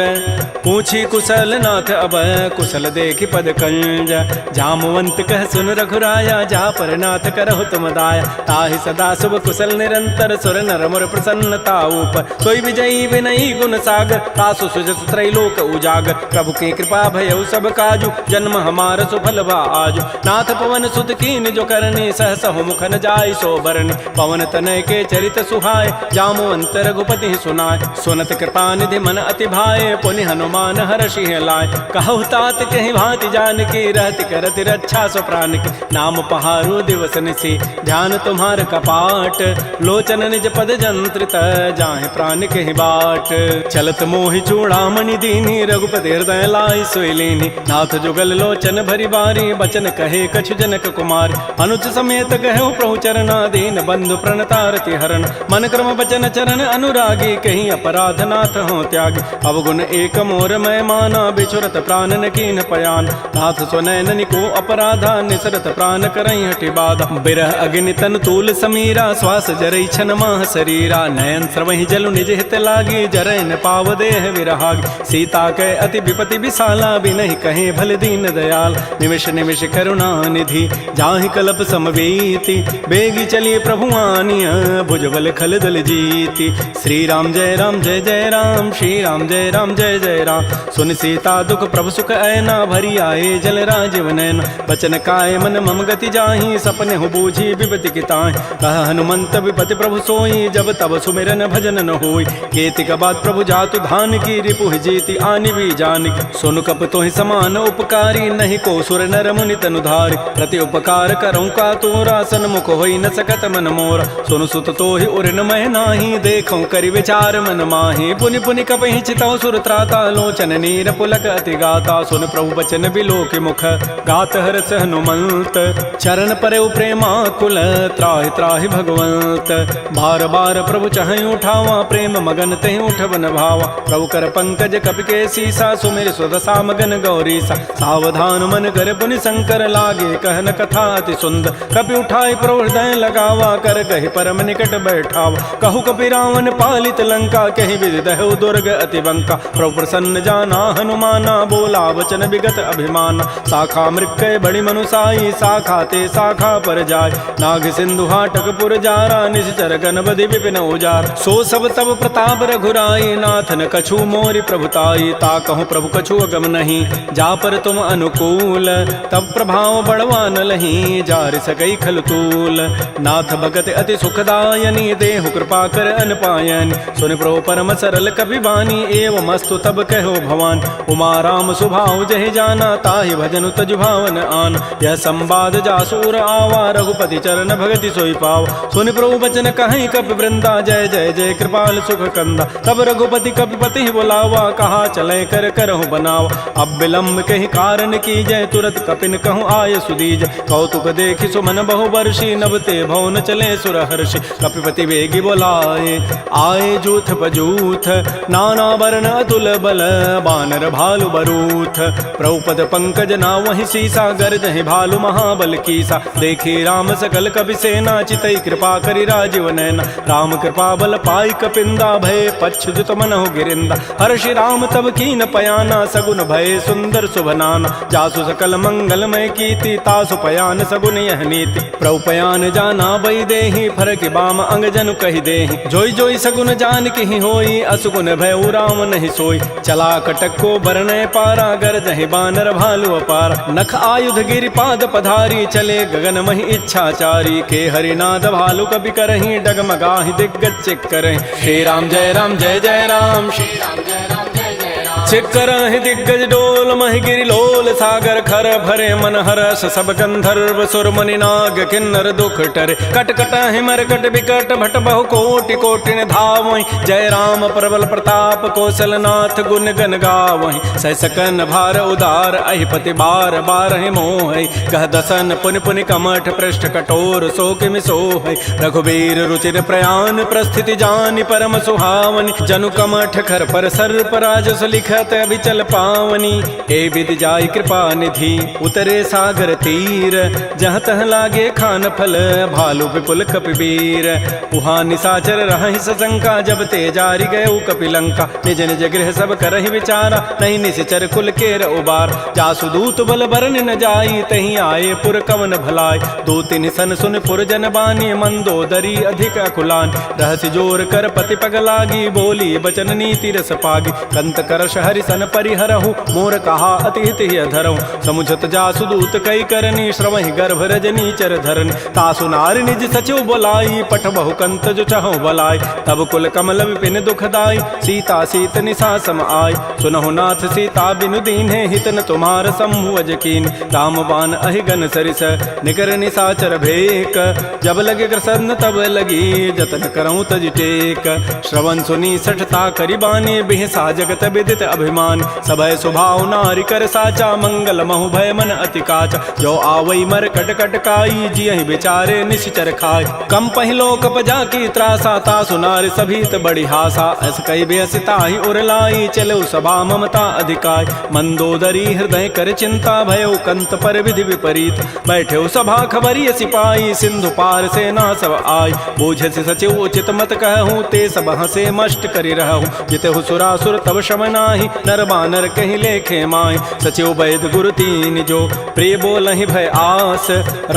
पूछी कुशल नाथ अब, कुशल देखी पद कंज। जामवंत कह सुन रघुराया, जा पर नाथ करहु तुम दाया। ताहि सदा शुभ कुशल निरंतर, सुर नर मुर प्रसन्नता ऊपर। सोई विजयी विनयी गुण सागर, तासु सुजस त्रैलोक उजागर। प्रभु की कृपा भयउ सब काजु, जन्म हमार सुफल भा आजु। नाथ पवन सुत कीन जो करनी, सहस हो मुख न जाय सो बरनी। पवन तनय के चरित सुहाय, जामवंत रघुपति सुनाय। सुनत कृपा निधि मन अति भाए, पुनि हनुमान हर्षि लाय। कहु तात कहि भांति जानकी, रहति करति रक्षा सो प्राण की। नाम पहारो दिवस निशि, ध्यान तुम्हार कपाट। लोचन निज पद जंत्रित, जाहि प्राण कहि बाट। चलत मोहि चूड़ामणि दीनी, रघुपति हृदय लाई सोई लीनी। नाथ जुगल लोचन भरी बारी, बचन कहे कछु जनक कुमार। अनुज समेत कहो प्रभु चरना, दीन बंधु प्रणतारति हरण। मन क्रम बचन चरण अनुरागी, कहीं अपराध नाथ हो त्यागी। अवगुण एक मोर मैं माना, बिछुरत प्राण न कीन पयान। नाथ स्वनयन को अपराधा, निसरत प्राण करई हटि बाधा। बिरह अग्नि तन तूल समीरा, श्वास जरई छन माह शरीरा। नयन स्रवहि जलु निज हित लागी, जरय न पाव देह विरहागी। सीता के अति विपति विशाला, बिनहि कहे भल दीन दयाल। निमिष निमिष करुणा निधि, जाहि कल्प समवेति। बेगी चलिए प्रभु आनिय, भुजबल खल दल जीति। श्री राम जय राम, श्री राम जय जय राम। सुन सीता दुख प्रभु सुख ऐना, भरी आए जल राजीव नैना। बचन काय मन मम गति जाहि, सपने हो बूझी विपति की ताहि। कह हनुमंत विपति प्रभु सोई, जब तब सुमिरन भजन न होई। केति का बात प्रभु जातु धान की, रिपुहि जीति आनि भी जानिक। सुन कप तोहि समान उपकारी, नहीं को सुर नर मुनि तनुधारि। प्रति उपकार करऊँ का तोरा, सन्मुख होई न सकत मन मोरा। सुन सुत तोहि उर न मह नाही, देखऊँ करि विचार मन माहि। पुनि पुनि कपहि चितऊ सुर त्राता, लोचन नीर पुलक अति गाता। सुन प्रभु बचन बिलो के मुख, गात हरस हनुमंत। चरण परउ प्रेमाकुल, त्राहि त्राहि भगवंत। बार बार प्रभु चहई उठावा, प्रेम मगन तेहि उठबन भावा। प्रभु कर पंकज कपि के सीसा, सुमिर सुदशा मगन गौरीसा। सावधान मन कर पुनि शंकर, लागे कहन कथा अति सुंदर। कपि उठाई प्रभु हृदय लगावा, कर कहि परम निकट बैठावा। कहु कपि रावण पालित लंका, कहि विधि दहु दुर्ग अति बंका। प्रभु प्रसन्न जाना हनुमाना, बोला वचन विगत अभिमाना। शाखा मृक्कय बड़ी मनुसाई, शाखा ते शाखा पर जाय। नाग सिंधु हाटक पुर जारा, निश्चर गणपति विपिन उजार। सो सब तब प्रताप रघुराई, नाथ न कछु मोरि प्रभुताई। ता कहूँ प्रभु कछु अगम नहीं, जा पर तुम अनुकूल। तब प्रभाव बढ़वा न लही, जार सकई खल तूल। नाथ भगत अति सुखदायनी, देहु कृपा कर अनपायनी। सुन प्रभु परम सरल कपि बानी, एवं अस्तु तब कहो भवान। उमा राम सुभाव जहि जाना, ताहि भजनु तजु भावन आन। यह संवाद जासूर आवा, रघुपति चरण भगति सोई पाव। सुन प्रभु बचन कहीं कपि वृंदा, जय जय जय कृपाल सुख कंदा। तब रघुपति कपिपति बुलावा, कहा चले कर करहु बनावा। अब विलम्ब कहीं कारण की जय, तुरत कपिन कहूँ आय सुदीज। कौतुक देखि सुमन बहु वर्षी, नभते भवन चले सुर हर्षि। कपिपति वेगी बोलाए, आए जूथ बजूथ। नाना वर्ण अतुल बल, बानर भालु बरूथ। प्रभुपद पंकज ना वही सीसा, गर्जहि भालु महाबल कीसा। देखी राम सकल कपि सेना, चितई कृपा करि राजीव नैना। राम कृपा बल पाई कपिंदा, भय पच्छुत मनहु गिरिंदा। हर्षि राम तब कीन पयाना, सगुन भय सुंदर शुभनाना। जासु सकल मंगलमय कीर्ति, तासु पयान सगुन यह नीति। प्रभु पयान जाना बई देहि, फरक बाम अंग जनु कहि देहि। जोई जोई सगुन जान कहि होई, असुगुन भय राम नहीं सोई। चला कटक को बरनय पारा, गरजहि बानर भालु अपार। नख आयुध गिरि पाद पधारी, चले गगन महि इच्छाचारी। के हरिनाद भालु कपि करहि, डगमगाहि दिग्गज चिक करहि। श्री राम जय जय राम, श्री राम जय जय राम। शिखर ही दिग्गज डोल महि गिरि लोल सागर खर भरे मन हरस सब गंधर्व सुर मुनि नाग किन्नर दुख टरे कट कट हिमर कट विकट भट बहु कोटि कोटिन धावहि जय राम प्रबल प्रताप कौशल नाथ गुण गन गावहि सह सकन भार उदार अहिपति बार बार मोह कह दसन पुनि पुनि कमठ पृष्ठ कठोर शोक मिसोह रघुबीर रुचिर प्रयाण प्रस्थिति जानि परम सुहावनि जनु कमठ खर पर सर्प राजस लिखत अभिचल पावनी ए विद जाय कृपा निधि उतरे सागर तीर जहाँ तह लागे खान फल भालु विपुल कपिवीर उहाँ निशाचर रहहि सशंका जब ते जारी गए कपिलंका निज निज गृह सब करहि विचारा नहीं निश्चर कुल केर उबार जासु दूत बल बरन न जाई तहीं आए पुर कवन भलाय दो तिन सन सुन पुर जन बानी मंदोदरी अधिक अकुलान रहस्य जोर कर पति पग लागी बोली बचन नीति रस पागी कंत करश हरि सन परिहरहु मोर कहा अति हित धरहु समुझत जासु दूत कई करनी श्रवहि गर्भ रजनी चर धरनी तासु नार निज सचिव बोलाई पठ बहु कंत जो चहु बलाई तब कुल कमल विपिन दुखदाई सीता सीत निशा सम आय सुनहु नाथ सीता बिनु दीन्हे हित न तुम्हार समूह अजकीन राम बाण अहिगन सरिस निकर निशाचर भेक जब लगे कृष्ण तब लगी जतन करऊं तज टेक श्रवण सुनी सठता करिबानी बिहसा जगत विदित अभिमान सबय स्वभाव नारी कर साचा मंगल महु भय मन अति काचा जो आवई मर कट कट काई जियहि बिचारे निश्चर खाय कम पहिलो कप जाकी त्रासा तासु नारी सभीत बड़ी हासा अस कई बेसिता ही उरलाई चलो सभा ममता अधिकाय मंदोदरी हृदय कर चिंता भयो कंत पर विधि विपरीत बैठे सभा खबरी सिपाही सिंधु पार से ना सब आय बूझ से सचिव उचित मत कहूँ ते सब हसे मष्ट करी रहूँ जिते सुरासुर तब शमनाहि नर बानर कहीं लेखे माय सचिव वैद गुरु तीन जो प्रिय बोलहि भय आस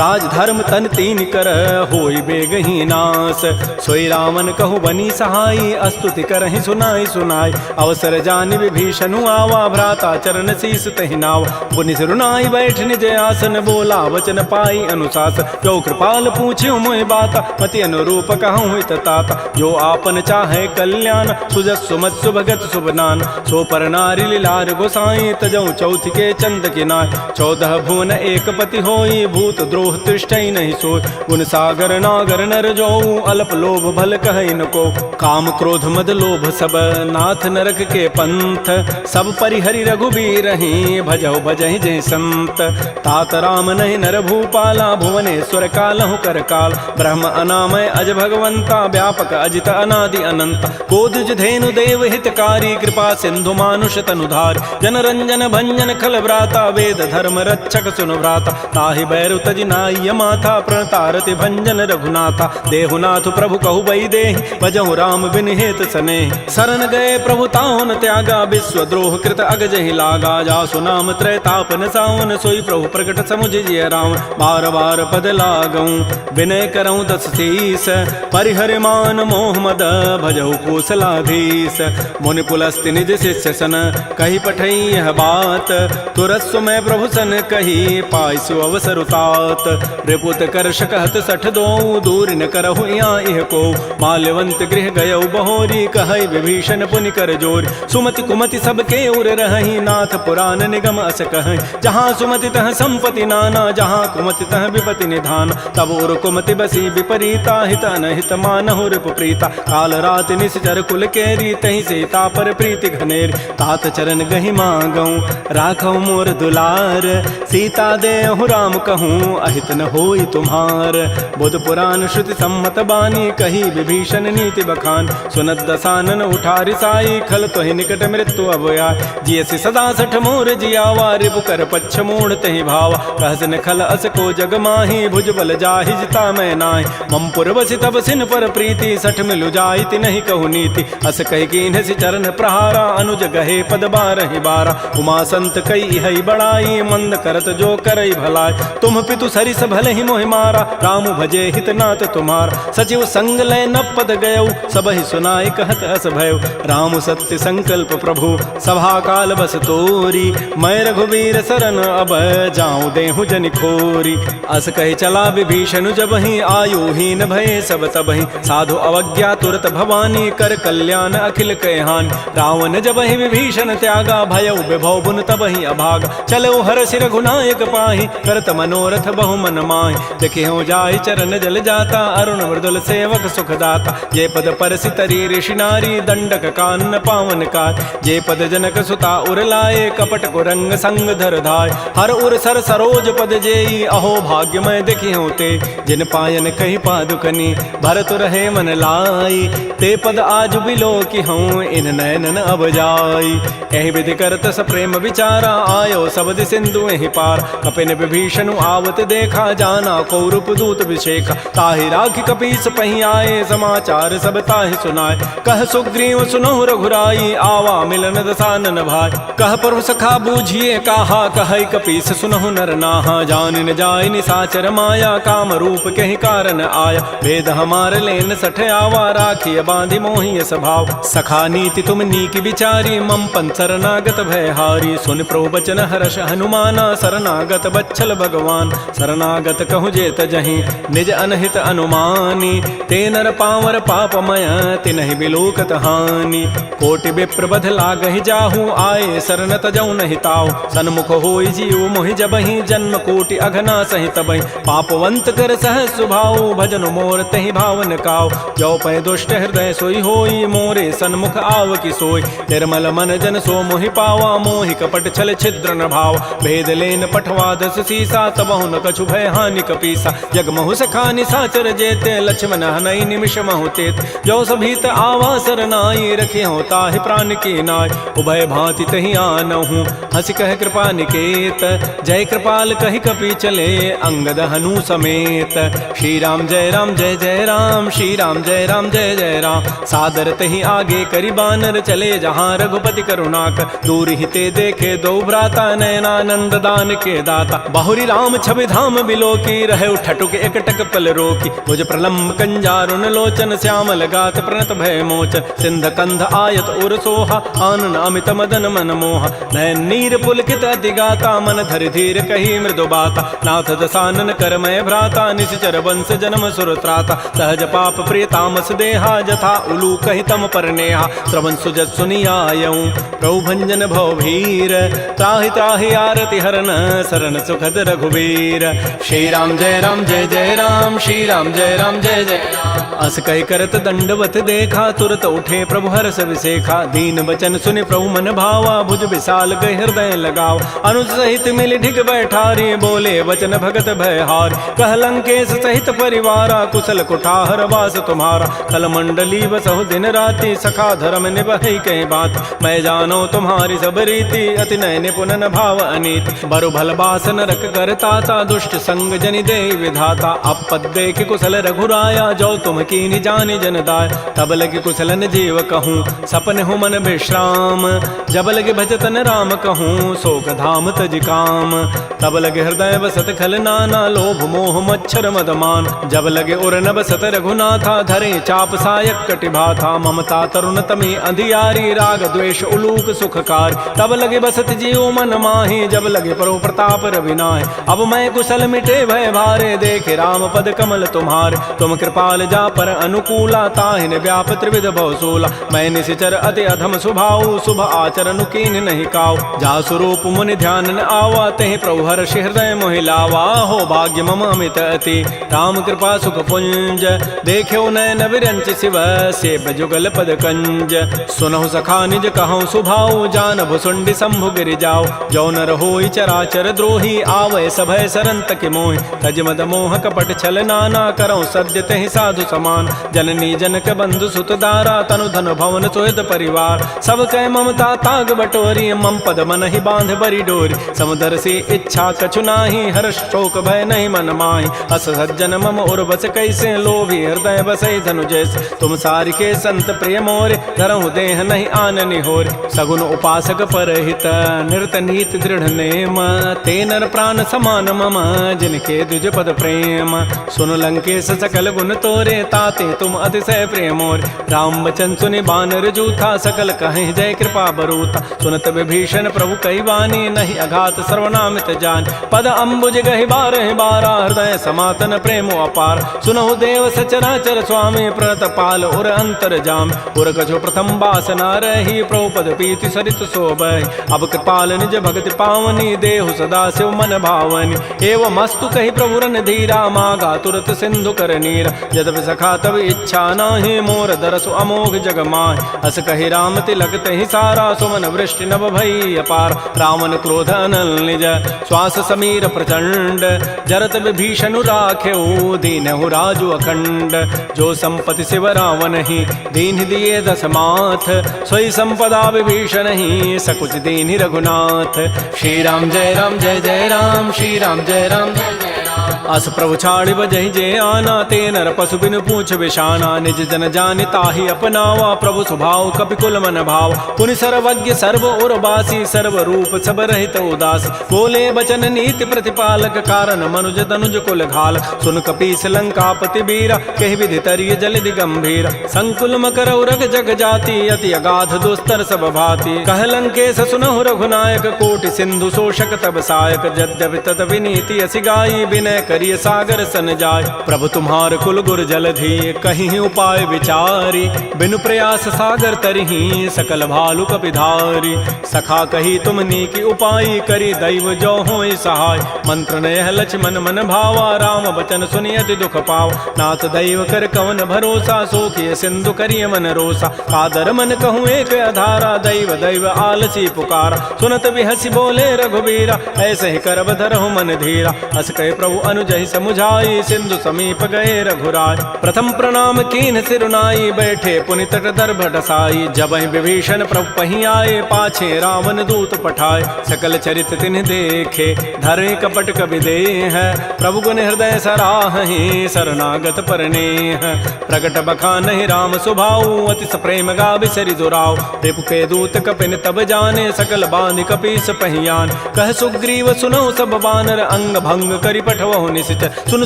राज धर्म तन तीन कर होई बेगही नास सोई रावण कहु बनी सहाई अस्तुति करहि सुनाई सुनाई अवसर जानि विभीषणु आवा भ्राता चरण शीस तहि नावा पुनि सिरुनाई बैठ निज आसन बोला वचन पाई अनुशास जो कृपाल पूछ्यो मोहि बाता मति अनुरूप कहूँ हित ताता जो आपन चाहे कल्याण सुजस सुमत सुभगत सुबनान सो पर नारी लीलार गोसाई तजऊ चौथ के चंद के नाय 14 भुवन एक पति होई भूत द्रोह तिष्ठई नहीं सोय गुण सागर नागर नर जो अल्प लोभ भल कहई न को काम क्रोध मद लोभ सब नाथ नरक के पंथ सब परिहरि रघुबीर ही भजऊ भजहि जय संत तात राम नहीं नर भूपाला भुवनेश्वर कालहु कर काल ब्रह्म अनामय अज भगवंता व्यापक अजित अनादि अनंत गोदुज धेनु देव हितकारी कृपा सिंधु मानुष तनुधार जन रंजन भंजन खल व्राता वेद धर्म रक्षक सुन व्राता ताहि बैरु तज नाय माथा प्रणतारति भंजन रघुनाथा देहुनाथ प्रभु कहु बई देहि भजहु राम बिन हेत सने शरण गए प्रभु ताहुन त्यागा विश्व द्रोह कृत अगजहि लागा जासु नाम त्रैतापन सावन सोई प्रभु प्रकट समुझ जिय राम बार बार पद लागऊं विनय करऊं दस शीस परिहर मान मोह मद भजहु कौशलाधीश मुनि पुलस्ति निज शिष्य सन कही पठई यह बात तुरस्व में प्रभु सन कही पाइसु अवसर उतात रिपुत कर शकहत सठ दो दूर न करहु यहाँ इह को माल्यवंत गृह गयौ बहोरी कहई विभीषण पुनि कर जोर सुमति कुमति सबके उर रही नाथ पुराण निगम अस कहई जहाँ सुमति तह संपति नाना जहाँ कुमति तह विपति निधान तब उर कुमति बसी विपरीता हित अनहित मानहु रिपु प्रीता काल रात निश्चर कुल केरी तही सीता पर प्रीति घनेर तात चरण गहि मांगऊं राखऊ मोर दुलार सीता देहु राम कहूँ अहित न होई तुम्हार बुध पुराण श्रुति सम्मत बानी कही विभीषण नीति बखान सुनत दसानन उठारि साई खल तोहि निकट मृत्यु अभया जियसि सदा सठ मोर जियावा रिपु कर पच्छ मूढ़ तहि भावा कहसन खल अस को जग माही भुज बल जाहि जिता मैं नाहि मम पुरवसि तब सिन पर प्रीति सठ मिलु जाइति नहीं कहु नीति अस कहि कीन्हसि चरण प्रहारा अनुज गहे पद बारहि बारा उमा संत कई हई बड़ाई मंद करत जो करई भलाई तुम पितु सरिस भले ही मोहि मारा राम भजे हित नाथ तुम्हार सचिव संग लय न पद गयऊ सबहि सुनाई कहत अस भयउ राम सत्य संकल्प प्रभु सभा काल बस तोरी मैं रघुवीर शरण अब जाऊं देहु जनि खोरी अस कहे चला विभीषण जब ही आयु हीन भय सब तबहि साधु अवज्ञा तुरत भवानी कर कल्याण अखिल कहहान रावण जब ही कही विभीषण त्यागा, भयउ विभव बुन तबहि अभागा। चलो हरषि रघुनायक पाहि, करत मनोरथ बहु मन माहि। देखियो जाहि चरण जल जाता, अरुण मृदुल सेवक सुखदाता। जे पद परसि तरी ऋषि नारी, दंडक कानन पावन कार। जे पद जनक सुता उर लाए, कपट कुरंग संग धर धाय। हर उर सर सरोज पद जेई, अहो भाग्यमय देखियो ते। जिन पायन कही पादुकनी, भरत रहे मन लाई। ते पद आज बिलो की हूँ, इन नयनन अब जाई। एहि विधि करत स प्रेम विचारा, आयो सबद सिंधु एहि पार। कपिन विभीषण आवत देखा, जाना कौरव दूत विशेखा। ताहि राखि कपीस पहि आए, समाचार सब ताहि सुनाए। कह सुग्रीव सुनहु रघुराई, आवा मिलन दसानन भाई। कह प्रभु सखा बूझिए कहा, कह कपीस सुनहु नर नाहा। जान न जाय निसाचर माया, काम रूप के कारण आया। वेद हमार लेन सठ आवा, राखिय बांधि मोहि स्वभाव। सखा नीति तुम नीक विचारी, मम पंथ शरणागत भय हारी। सुन प्रभु बचन हर्ष हनुमाना, शरणागत बच्छल भगवान। शरणागत कहु जेत जहीं, निज अनहित अनुमानी। ते नर पावर पापमय, तिनहि बिलोकत हानि। कोटि विप्र बध लागहि जाहु, आए शरण तजौ नहि ताहु। सन्मुख होई जीव मोहि जबहि, जन्म कोटि अघना सहि तबहि। पापवंत कर सहज सुभाऊ, भजन मोर तहि भावन काऊ। जो पै दुष्ट हृदय सोई होई, मोरे सन्मुख आव की सोई। निर्मल मन जन सो मोहि पावा, मोहि कपट छल छिद्र न भाव। भेद लेन पठवा दस सीसा, तबहु न कछु भय हानि कपीसा। जग महु सखा निसाचर जेते, लक्ष्मण हनई निमिष महु तेत। जो सभीत आवा सरनाई, रखे हो ताहि प्राण की नाय। उभय भांति तहि आनहु, हंस कह कृपा निकेत। जय कृपाल कहि कपि चले, अंगद हनु समेत। श्री राम जय राम जय जय राम, श्री राम जय राम जय जय राम। सादर तहि आगे करि बानर, चले जहाँ रघुपति करुणाकर। दूर ही ते देखे दो भ्राता, नयनानंद दान के दाता। बहुरी राम छवि धाम बिलो की, रहे ठटुक एकटक पल रोकी। भुज प्रलम्ब कंजारुन लोचन, श्यामल गात प्रणत भय मोचन। सिंध कंध आयत उर सोहा, आनन अमित मदन मन मोहा। नयन नीर पुलकित अति गाता, मन धरि धीर कही मृदु बाता। नाथ दसानन कर मय भ्राता, निश्चर वंश जन्म सुर त्राता। सहज पाप प्रिय तामस देहा, जथा उलू कहि तम पर नेहा। श्रवण सुजत सुनियायऊँ, प्रभु भंजन भव भीर। त्राहि त्राहि आरति हरन, शरण सुखद रघुवीर। श्री राम जय जय राम, श्री राम जय जय राम। अस कहि करत दंडवत देखा, तुरत उठे प्रभु हर्ष विसेखा। दीन बचन सुनि प्रभु मन भावा, भुज विशाल गहि हृदय लगाव। अनुज सहित मिल ढिग बैठारी, बोले वचन भगत भय हार। कह लंकेश सहित परिवारा, कुशल कुठार वास तुम्हारा। कल मंडली बसहु दिन राति, सखा धर्म निभहि कहीं बात। मैं जानो तुम्हारी सब रीति, अति नय निपुण न भाव अनीति। बरु भल बास नरक करताता, दुष्ट संग जनि दे विधाता। अपद देख कुशल रघुराया, जो तुम कीनि जानि जन दाय। तब लगे कुशलन जीव कहूँ, सपन हो मन विश्राम। जब लगे भजतन राम कहूँ, शोक धाम तज काम। तब लगे हृदय बसत खल नाना, लोभ मोह मच्छर मदमान। जब लगे उर न बसत रघुनाथा, धरे चाप सायक कटिभाथा। ममता तरुण तमी अंधियारी, राग द्वेष उलूक सुखकार। तब लगे बसत जीव मन माही, जब लगे परो प्रताप रविनाय। अब मैं कुशल मिटे भय भारे, देखे राम पद कमल तुम्हारे। तुम कृपाल जा पर अनुकूला, ताहिन व्याप त्रिविध भवसूला। मैं निशिचर अति अधम स्वभाव, शुभ आचरण कीन नहीं काऊ। जा स्वरूप मुनि ध्यान न आवा, तहि प्रभु हर्षि हृदय मोहि लावा। हो भाग्य मम अमित अति, राम कृपा सुख पुंज। देख्यो नयन विरंच शिव, सेव जुगल पद कंज। सुनहु सखा निज कहूँ सुभाऊ, जान भुसुंडि शंभु गिरि जाओ। जो नर होई चराचर द्रोही, आवै सभय सरन तकि मोहि। तज मद मोह कपट छल नाना, करऊँ सद्य तहि साधु समान। जननी जनक बंधु सुत दारा, तनु धन भवन सुहृद परिवार। सब कह ममता ताग बटोरी, मम पद मन ही बांध बरी डोरी। समुदर से इच्छा कछु नाही, हर्ष शोक भय नहीं मन माही। अस सज्जन मम उर बस कैसे, लोभी हृदय बसई धनु जैसे। तुम सारि के संत प्रिय मोरे, धरहु देह नहीं आननि होरे। सगुन उपासक परहित, निरत नीत दृढ़ नेम। ते नर प्राण समान मम, जिनके द्विज पद प्रेम। सुन लंकेश सकल गुण तोरे, ताते तुम अतिशय प्रिय मोरे। राम वचन सुनि बानर जूथा, सकल कहें जय कृपा बरूता। सुनत विभीषण प्रभु कई वाणी, नहीं अघात सर्वनामित जान। पद अम्बुज गहि बारहि बारा, हृदय समातन प्रेमो अपार। सुनहु देव सचराचर स्वामी, प्रणत पाल उर अंतर जाम। उर कछु प्रथम बासना रही, प्रभु पद पीति सरित शोभहि। अब कृपाल निज भगति पावनी, देहु सदा शिव मन भावनी। एवं अस्तु कहि प्रभु रन धीरा, मागा तुरत सिंधु कर नीरा। यद्यपि सखा तब इच्छा नाही, मोर दरसु अमोघ जग माहि। अस कहि राम तिलक तहि सारा, सुमन वृष्टि नभ भई अपार। रावण क्रोध अनल निज, श्वास समीर प्रचंड। जरत विभीषण राखेऊ, दीनहु राजु अखंड। जो संपत्ति शिव रावण ही, दीन दिए दस माथ। सोई संपदा विभीषण ही, सकुच दीन रघुनाथ। श्री राम जय राम जय जय राम, श्री राम जय राम जय जय राम। अस प्रभु छाड़ बजहि जे आना, ते नर पशु बिनु पूछ विषाना। निज जन जानि ताहि अपनावा, प्रभु स्वभाव कपिकुल मन भाव। पुनि सर्वज्ञ सर्व उर्वासी, सर्व रूप सब रहित उदासी। बोले बचन नीति प्रतिपालक, कारण मनुज तनुज कुल घाल। सुन कपीस लंकापति बीरा, कहि विधि तरिय जलधि गंभीर। संकुल मकर उरग जग जाति, अति अगाध दुस्तर सब भाति। कह लंकेश सुनहु रघुनायक, कोटि सिंधु शोषक तब सायक। यद्यपि तद विनीति असि गाई, विनय करिय सागर सन जाय। प्रभु तुम्हार कुल गुर जलधि, कहीं उपाय विचारी। बिनु प्रयास सागर तरही, सकल भालु कपिधारी। सखा कही तुम नीकी उपाय, करी दैव जो होय सहाय। मंत्र नयह लक्ष्मण मन भावा, राम बचन सुनियति दुख पाव। नाथ दैव कर कवन भरोसा, सोखिय सिंधु करिय मन रोसा। कादर मन कहूँ एक आधारा, दैव दैव आलसी पुकारा। सुनत बिहसी बोले रघुबीरा, ऐसे ही करब धरहु मन धीरा। अस कहे प्रभु अनुजहि समुझाई, सिंधु समीप गए रघुराय। प्रथम प्रणाम कीन सिरुनाई, बैठे पुनि तट दर्भ डसाई। जबहि विभीषण प्रभु पहि आए, पाछे रावण दूत पठाए। सकल चरित तिन्ह देखे, धरे कपट कबि देह। प्रभु गुण हृदय सराहि, शरणागत परनेह। प्रगट बखानहि राम सुभाऊ, अति प्रेम गावि सरि दुराऊ। रिपु के दूत कपिन तब जाने, सकल बांधि कपीस पहियान। कह सुग्रीव सुनहु सब बानर, अंग भंग करि पठवहु निशिचर। सुन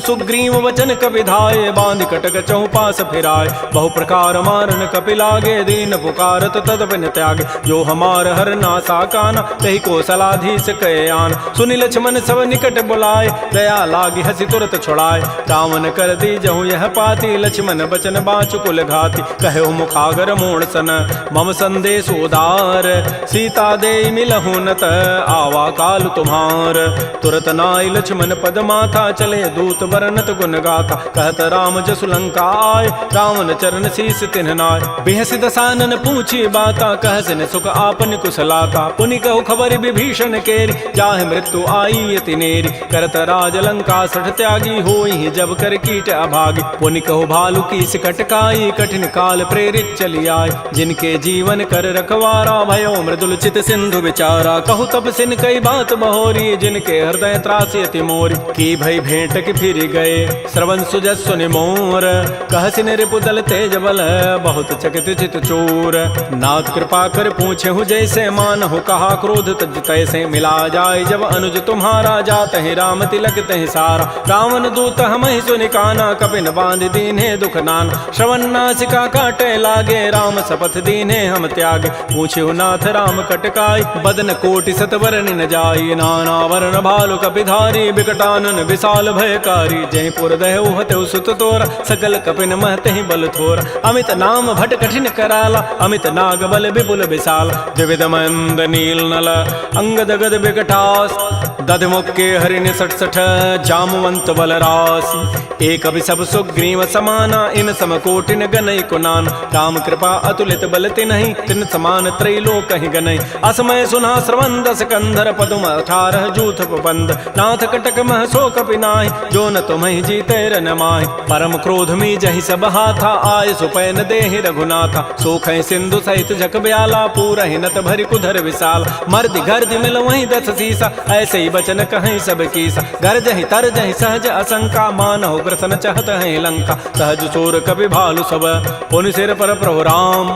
सुग्रीव वचन कपि धाये, बांधि कटक चहु पास फिराय। बहु प्रकार मारन कपि लागे, दीन पुकारत तद बिन त्यागे। जो हमार हर नासा काना, तहि कौशलाधीश कहे आन। सुनि लक्ष्मण सब निकट बुलाए, दया लागी हसी तुरत छुड़ाए। रावण कर दी जहु यह पाती, लक्ष्मण बचन बाँचु कुल घाती। कहो मुखागर मोड़ सन, मम संदेश उदार। सीता दे मिलहु नत, आवा काल तुम्हार। तुरत नाई लक्ष्मण पद माथा, चले दूत बरनत गुण गाथा। कहत राम जसु लंका आय, रावण चरण शीस तिन्ह नाय। बिहसि दसानन पूछी बाता, कहसिन सुख आपन कुशलाता। पुनि कहु खबर विभीषण केरी, जाहि मृत्यु आई अति नेरी। करत राज लंका सठ त्यागी, होई जब कर कीट अभागी। पुनि कहु भालु की कटकाई, कठिन काल प्रेरित चली आय। जिनके जीवन कर रखवारा, भयो मृदुल चित सिंधु विचारा। कहु तब सिन कई बात बहोरी, जिनके हृदय त्रासी अति मोरी। की भई भेंट की फिर गए, श्रवण सुजस सुनि मोर। कहसिन रिपुदल तेज बल, बहुत चकित चित चोर। नाथ कृपा कर पूछे हूँ जैसे, मान हो कहा क्रोध तज तैसे। मिला जाय जब अनुज तुम्हारा, जात है राम तिलक तहि सारा। रावण दूत हम ही सुनि काना, कपिन बांध दीन्हे दुख नाना। श्रवण नासिका काटे लागे, राम शपथ दीन्हे हम त्यागे। पूछे नाथ राम कटकाई, बदन कोटि सतवरन न जाई। नाना वर्ण भालु कपिधारी, बिकटानन विशाल भयकारी। जयपुर दहु हतु सुत तोरा, सकल कपिन महते बल थोरा। अमित नाम भट कठिन कराला, अमित नाग बल विपुल विशाल। द्विविध मंद नील नल, अंगद गद बिकटास। दध मुक्के हरिण सठ सठ, जामवंत बलरास। एक अभि सब सुग्रीव समाना, इन सम कोटिन गनई कुनान। राम कृपा अतुलित बल तिन्हि, तिन समान त्रैलोक कहि गनई। असमय सुना श्रवण दस कंधर, पदुम 18 जूथ बंद। नाथ कटक मह सो कपि नाहि, जो न तुम्हि जीते रन माहि। परम क्रोध मी जहि सब हाथा, आय सुपैन देहि रघुनाथा। सोखै सिंधु सहित जग ब्याला, पूरहि नत भरि कुधर विशाल। मर्दि गर्दि मिल वहीं 10 सीसा, ऐसे ही बचन कहीं सब कीसा। गरजहि तरजहि सहज असंका, मानहु ग्रसन चहत है लंका। सहज सूर कपि भालु सब, पुनि सिर पर प्रभु राम।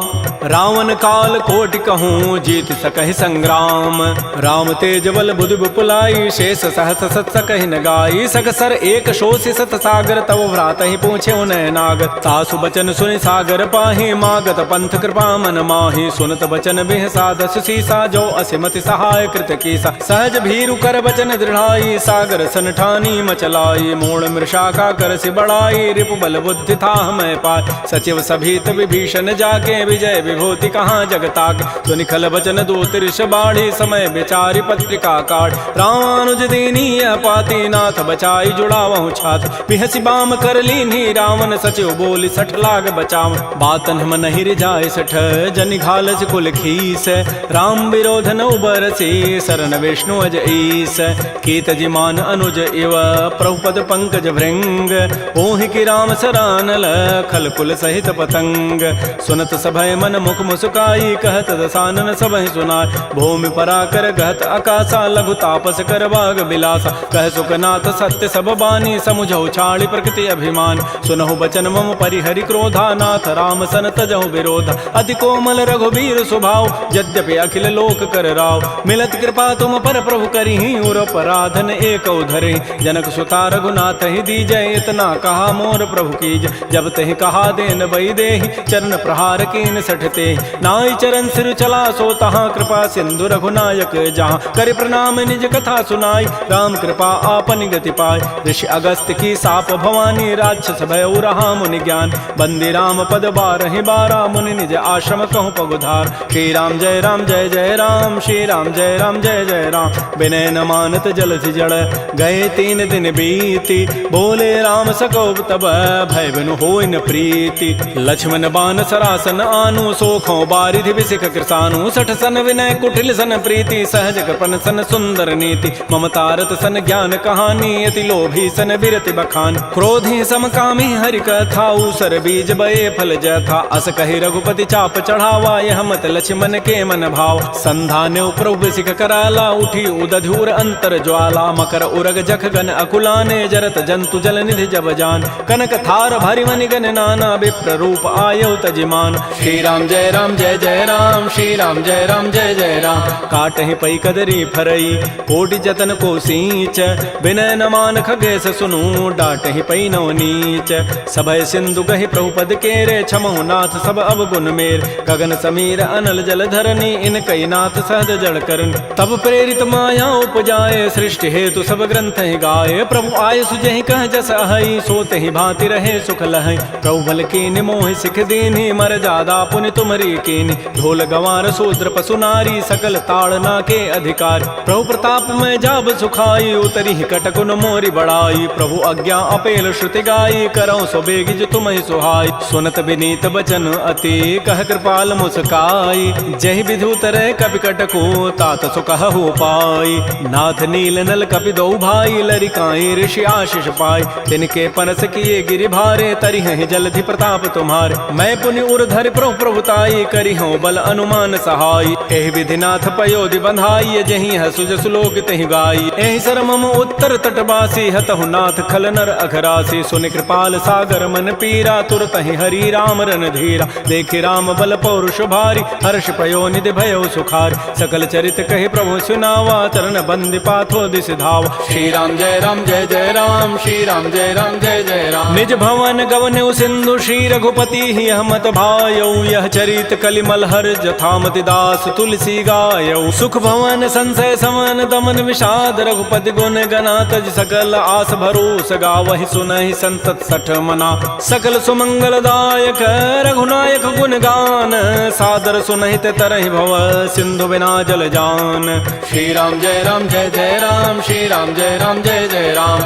रावण काल कोटि कहूँ, जीत सकहि संग्राम। राम तेज बल बुधि बुपुलाई, शेष सहस सत सकहि न गाई। सकसर एक शोषि सत सागर, तव भ्रात ही पूछे उन्हें नाग। सासु बचन सुनि सागर पाहि, मागत पंथ कृपा मन माहि। सुनत बचन बिह साधस सीसा, जो असिमति सहाय कृत कीसा। सहज भीरु कर बचन दृढ़ाई, सागर सन ठानी मचलाई। मूढ़ मृषा का कर सि बढ़ाई, रिपु बल बुद्धि था मैं पाय। सचिव सभीत विभीषण जाके, विजय विभूति कहाँ जगताके। सुनि खल बचन दूत ऋष बाढ़ी, समय विचारि पत्रिका काढ़। रामानुज दीनीय पाती, नाथ बचाई जुड़ावहु छाती। बिहसि बाम कर लीन्ही, रावण सचिव बोली सठ लाग बचाव। बातन मन हिर जाय सठ, जनि घालस कुल खीस। राम विरोध न उबरसी, शरण विष्णु अज ईस। कीत जिमान अनुज इव, प्रभुपद पंकज भृंग। ओहि की राम सरानल, खल कुल सहित पतंग। सुनत सभय मन मुख मुस्काई, कहत दसानन सबहि सुनाय। भूमि पराकर गहत आकाशा, लघु तापस कर बाग बिलासा। कह सुखनाथ सत्य सब बानी, समुझौ छाड़ी प्रकृति अभिमान। सुनहु बचन मम परिहरि क्रोधा, नाथ राम सन तजहु विरोधा। अति कोमल रघुबीर स्वभाव, यद्यपि अखिल लोक कर राव। मिलत कृपा तुम पर प्रभु करिहि, उर पराधन एक धरि। जनक सुता रघुनाथ ही दीजय, इतना कहा मोर प्रभु कीज। जब तहि कहा देन बई देहि, चरण प्रहार कीन सठते। नाई चरण सिर चला सो तहाँ, कृपा सिंधु रघुनायक जहाँ। कर प्रणाम निज कथा सुनाई, राम कृपा आपन गति पाय। ऋषि अगस्त की साप भवानी, राक्षस भय रहा मुनि ज्ञान। बंदी राम पद बारहि बारा, मुनि निज आश्रम कहूँ पगुधार। श्री राम जय राम जय जय राम, श्री राम जय राम जय जय राम। विनय न मानत जलधि जड़, गए 3 दिन बीती। बोले राम सकोब तब, भय बिनु होय न प्रीति। लक्ष्मण बान सरासन आनु, सोखों बारिधि बिसिक कृसानु। सठ सन विनय कुटिल सन प्रीति, सहज कृपन सन सुंदर नीति। ममतारत सन ज्ञान कहानी, अति लोभी सन बिरति बखान। क्रोधी समकामी हरि कथा, ऊसर बीज बये फल जथा। अस कहि रघुपति चाप चढ़ावा, यह मत लक्ष्मण के मन भाव। संधान्यो प्रभु सिख कराला, उठी उदधूर अंतर ज्वाला। मकर उरग जख गन अकुलाने, जरत जंतु जल निधि जब जान। कनक थार भरि मनि गन नाना, विप्र रूप आयो तजिमान। श्री राम जय राम जय जय राम, श्री राम जय राम जय जय राम। काटहि पै कदरी फरई, कोटि जतन को सींच। विनय न मान खगेश सुनु, डाटहि पै नव नीच। सभय सिंधु गहि प्रभुपद केरे, क्षमहु नाथ सब अवगुण मेर। गगन समीर अनल जल धरनी, इन कई नाथ सहज जड़ करन। तब प्रेरित माया उपजाए, सृष्टि हेतु सब ग्रंथ ही गाये। प्रभु आय सुजहि कह जस अहै, सोते ही भांति रहे सुख लहै। प्रभु बल कीनि मोहि सिख दीन्हि, मर जादा पुनि तुमरी कीनि। ढोल गंवार शूद्र पशु नारी, सकल ताड़ना के अधिकार। प्रभु प्रताप में जाब सुखाई, उतरी कटकुन मोरी बड़ाई। प्रभु आज्ञा अपेल श्रुति गाई, करऊँ सो बेगिज तुम्हि सुहाई। सुनत विनीत बचन अति, कह कृपाल मुस्काई। जहि विधि उतरै कपि कटको, तात सुकहु पाई। नाथ नील नल कपि दो भाई, लरिकाई ऋषि आशीष पाई। तिनके परस किए गिरि भारे, तरिहहि जलधि प्रताप तुम्हारे। मैं पुनि उर धरि प्रभु प्रभुताई, करिहउँ बल अनुमान सहाय। एहि विधि नाथ पयोधि बंधाई, जहि हसु जसु लोक तहि गाई। एहि सर मम उत्तर तटवासी, हतहु नाथ खल नर अघरासी। सुनि कृपाल सागर मन पीरा, तुरतहि हरि राम रन धीरा। देखि राम बल पौरुष भारी, हर्ष पयो निधि भयो सुखारी। सकल चरित कहि प्रभु सुनावा, चरण बंदि पाथो दिस धावा। श्री राम जय राम जय जय राम, श्री राम जय राम जय जय राम। निज भवन गवन्यु सिंधु, श्री रघुपति ही हमत भायौ। यह चरित कलिमल हर जथामति दास, तुलसी गायौ। सुख भवन संशय समन, दमन विषाद रघुपति गुण गना। तज सकल आस भरोस, गावहि सुनहि संतत सठ मना। सकल सुमंगल दायक, रघुनायक गुण गान। सादर सुनहि ते तरहि भव, सिंधु बिना जल जान। श्री राम जय राम जय जय राम, श्री राम जय राम जय जय राम।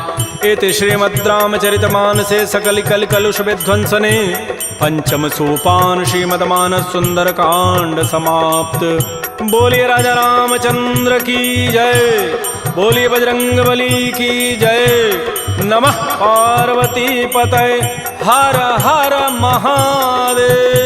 इति श्रीमद् रामचरितमानसे सकल कल कलुष विध्वंसने, पंचम सोपान श्रीमद्मानस सुंदर कांड समाप्त। बोलिए राजा रामचंद्र की जय, बोलिए बजरंग बली की जय। नमः पार्वती पतये, हर हर महादेव।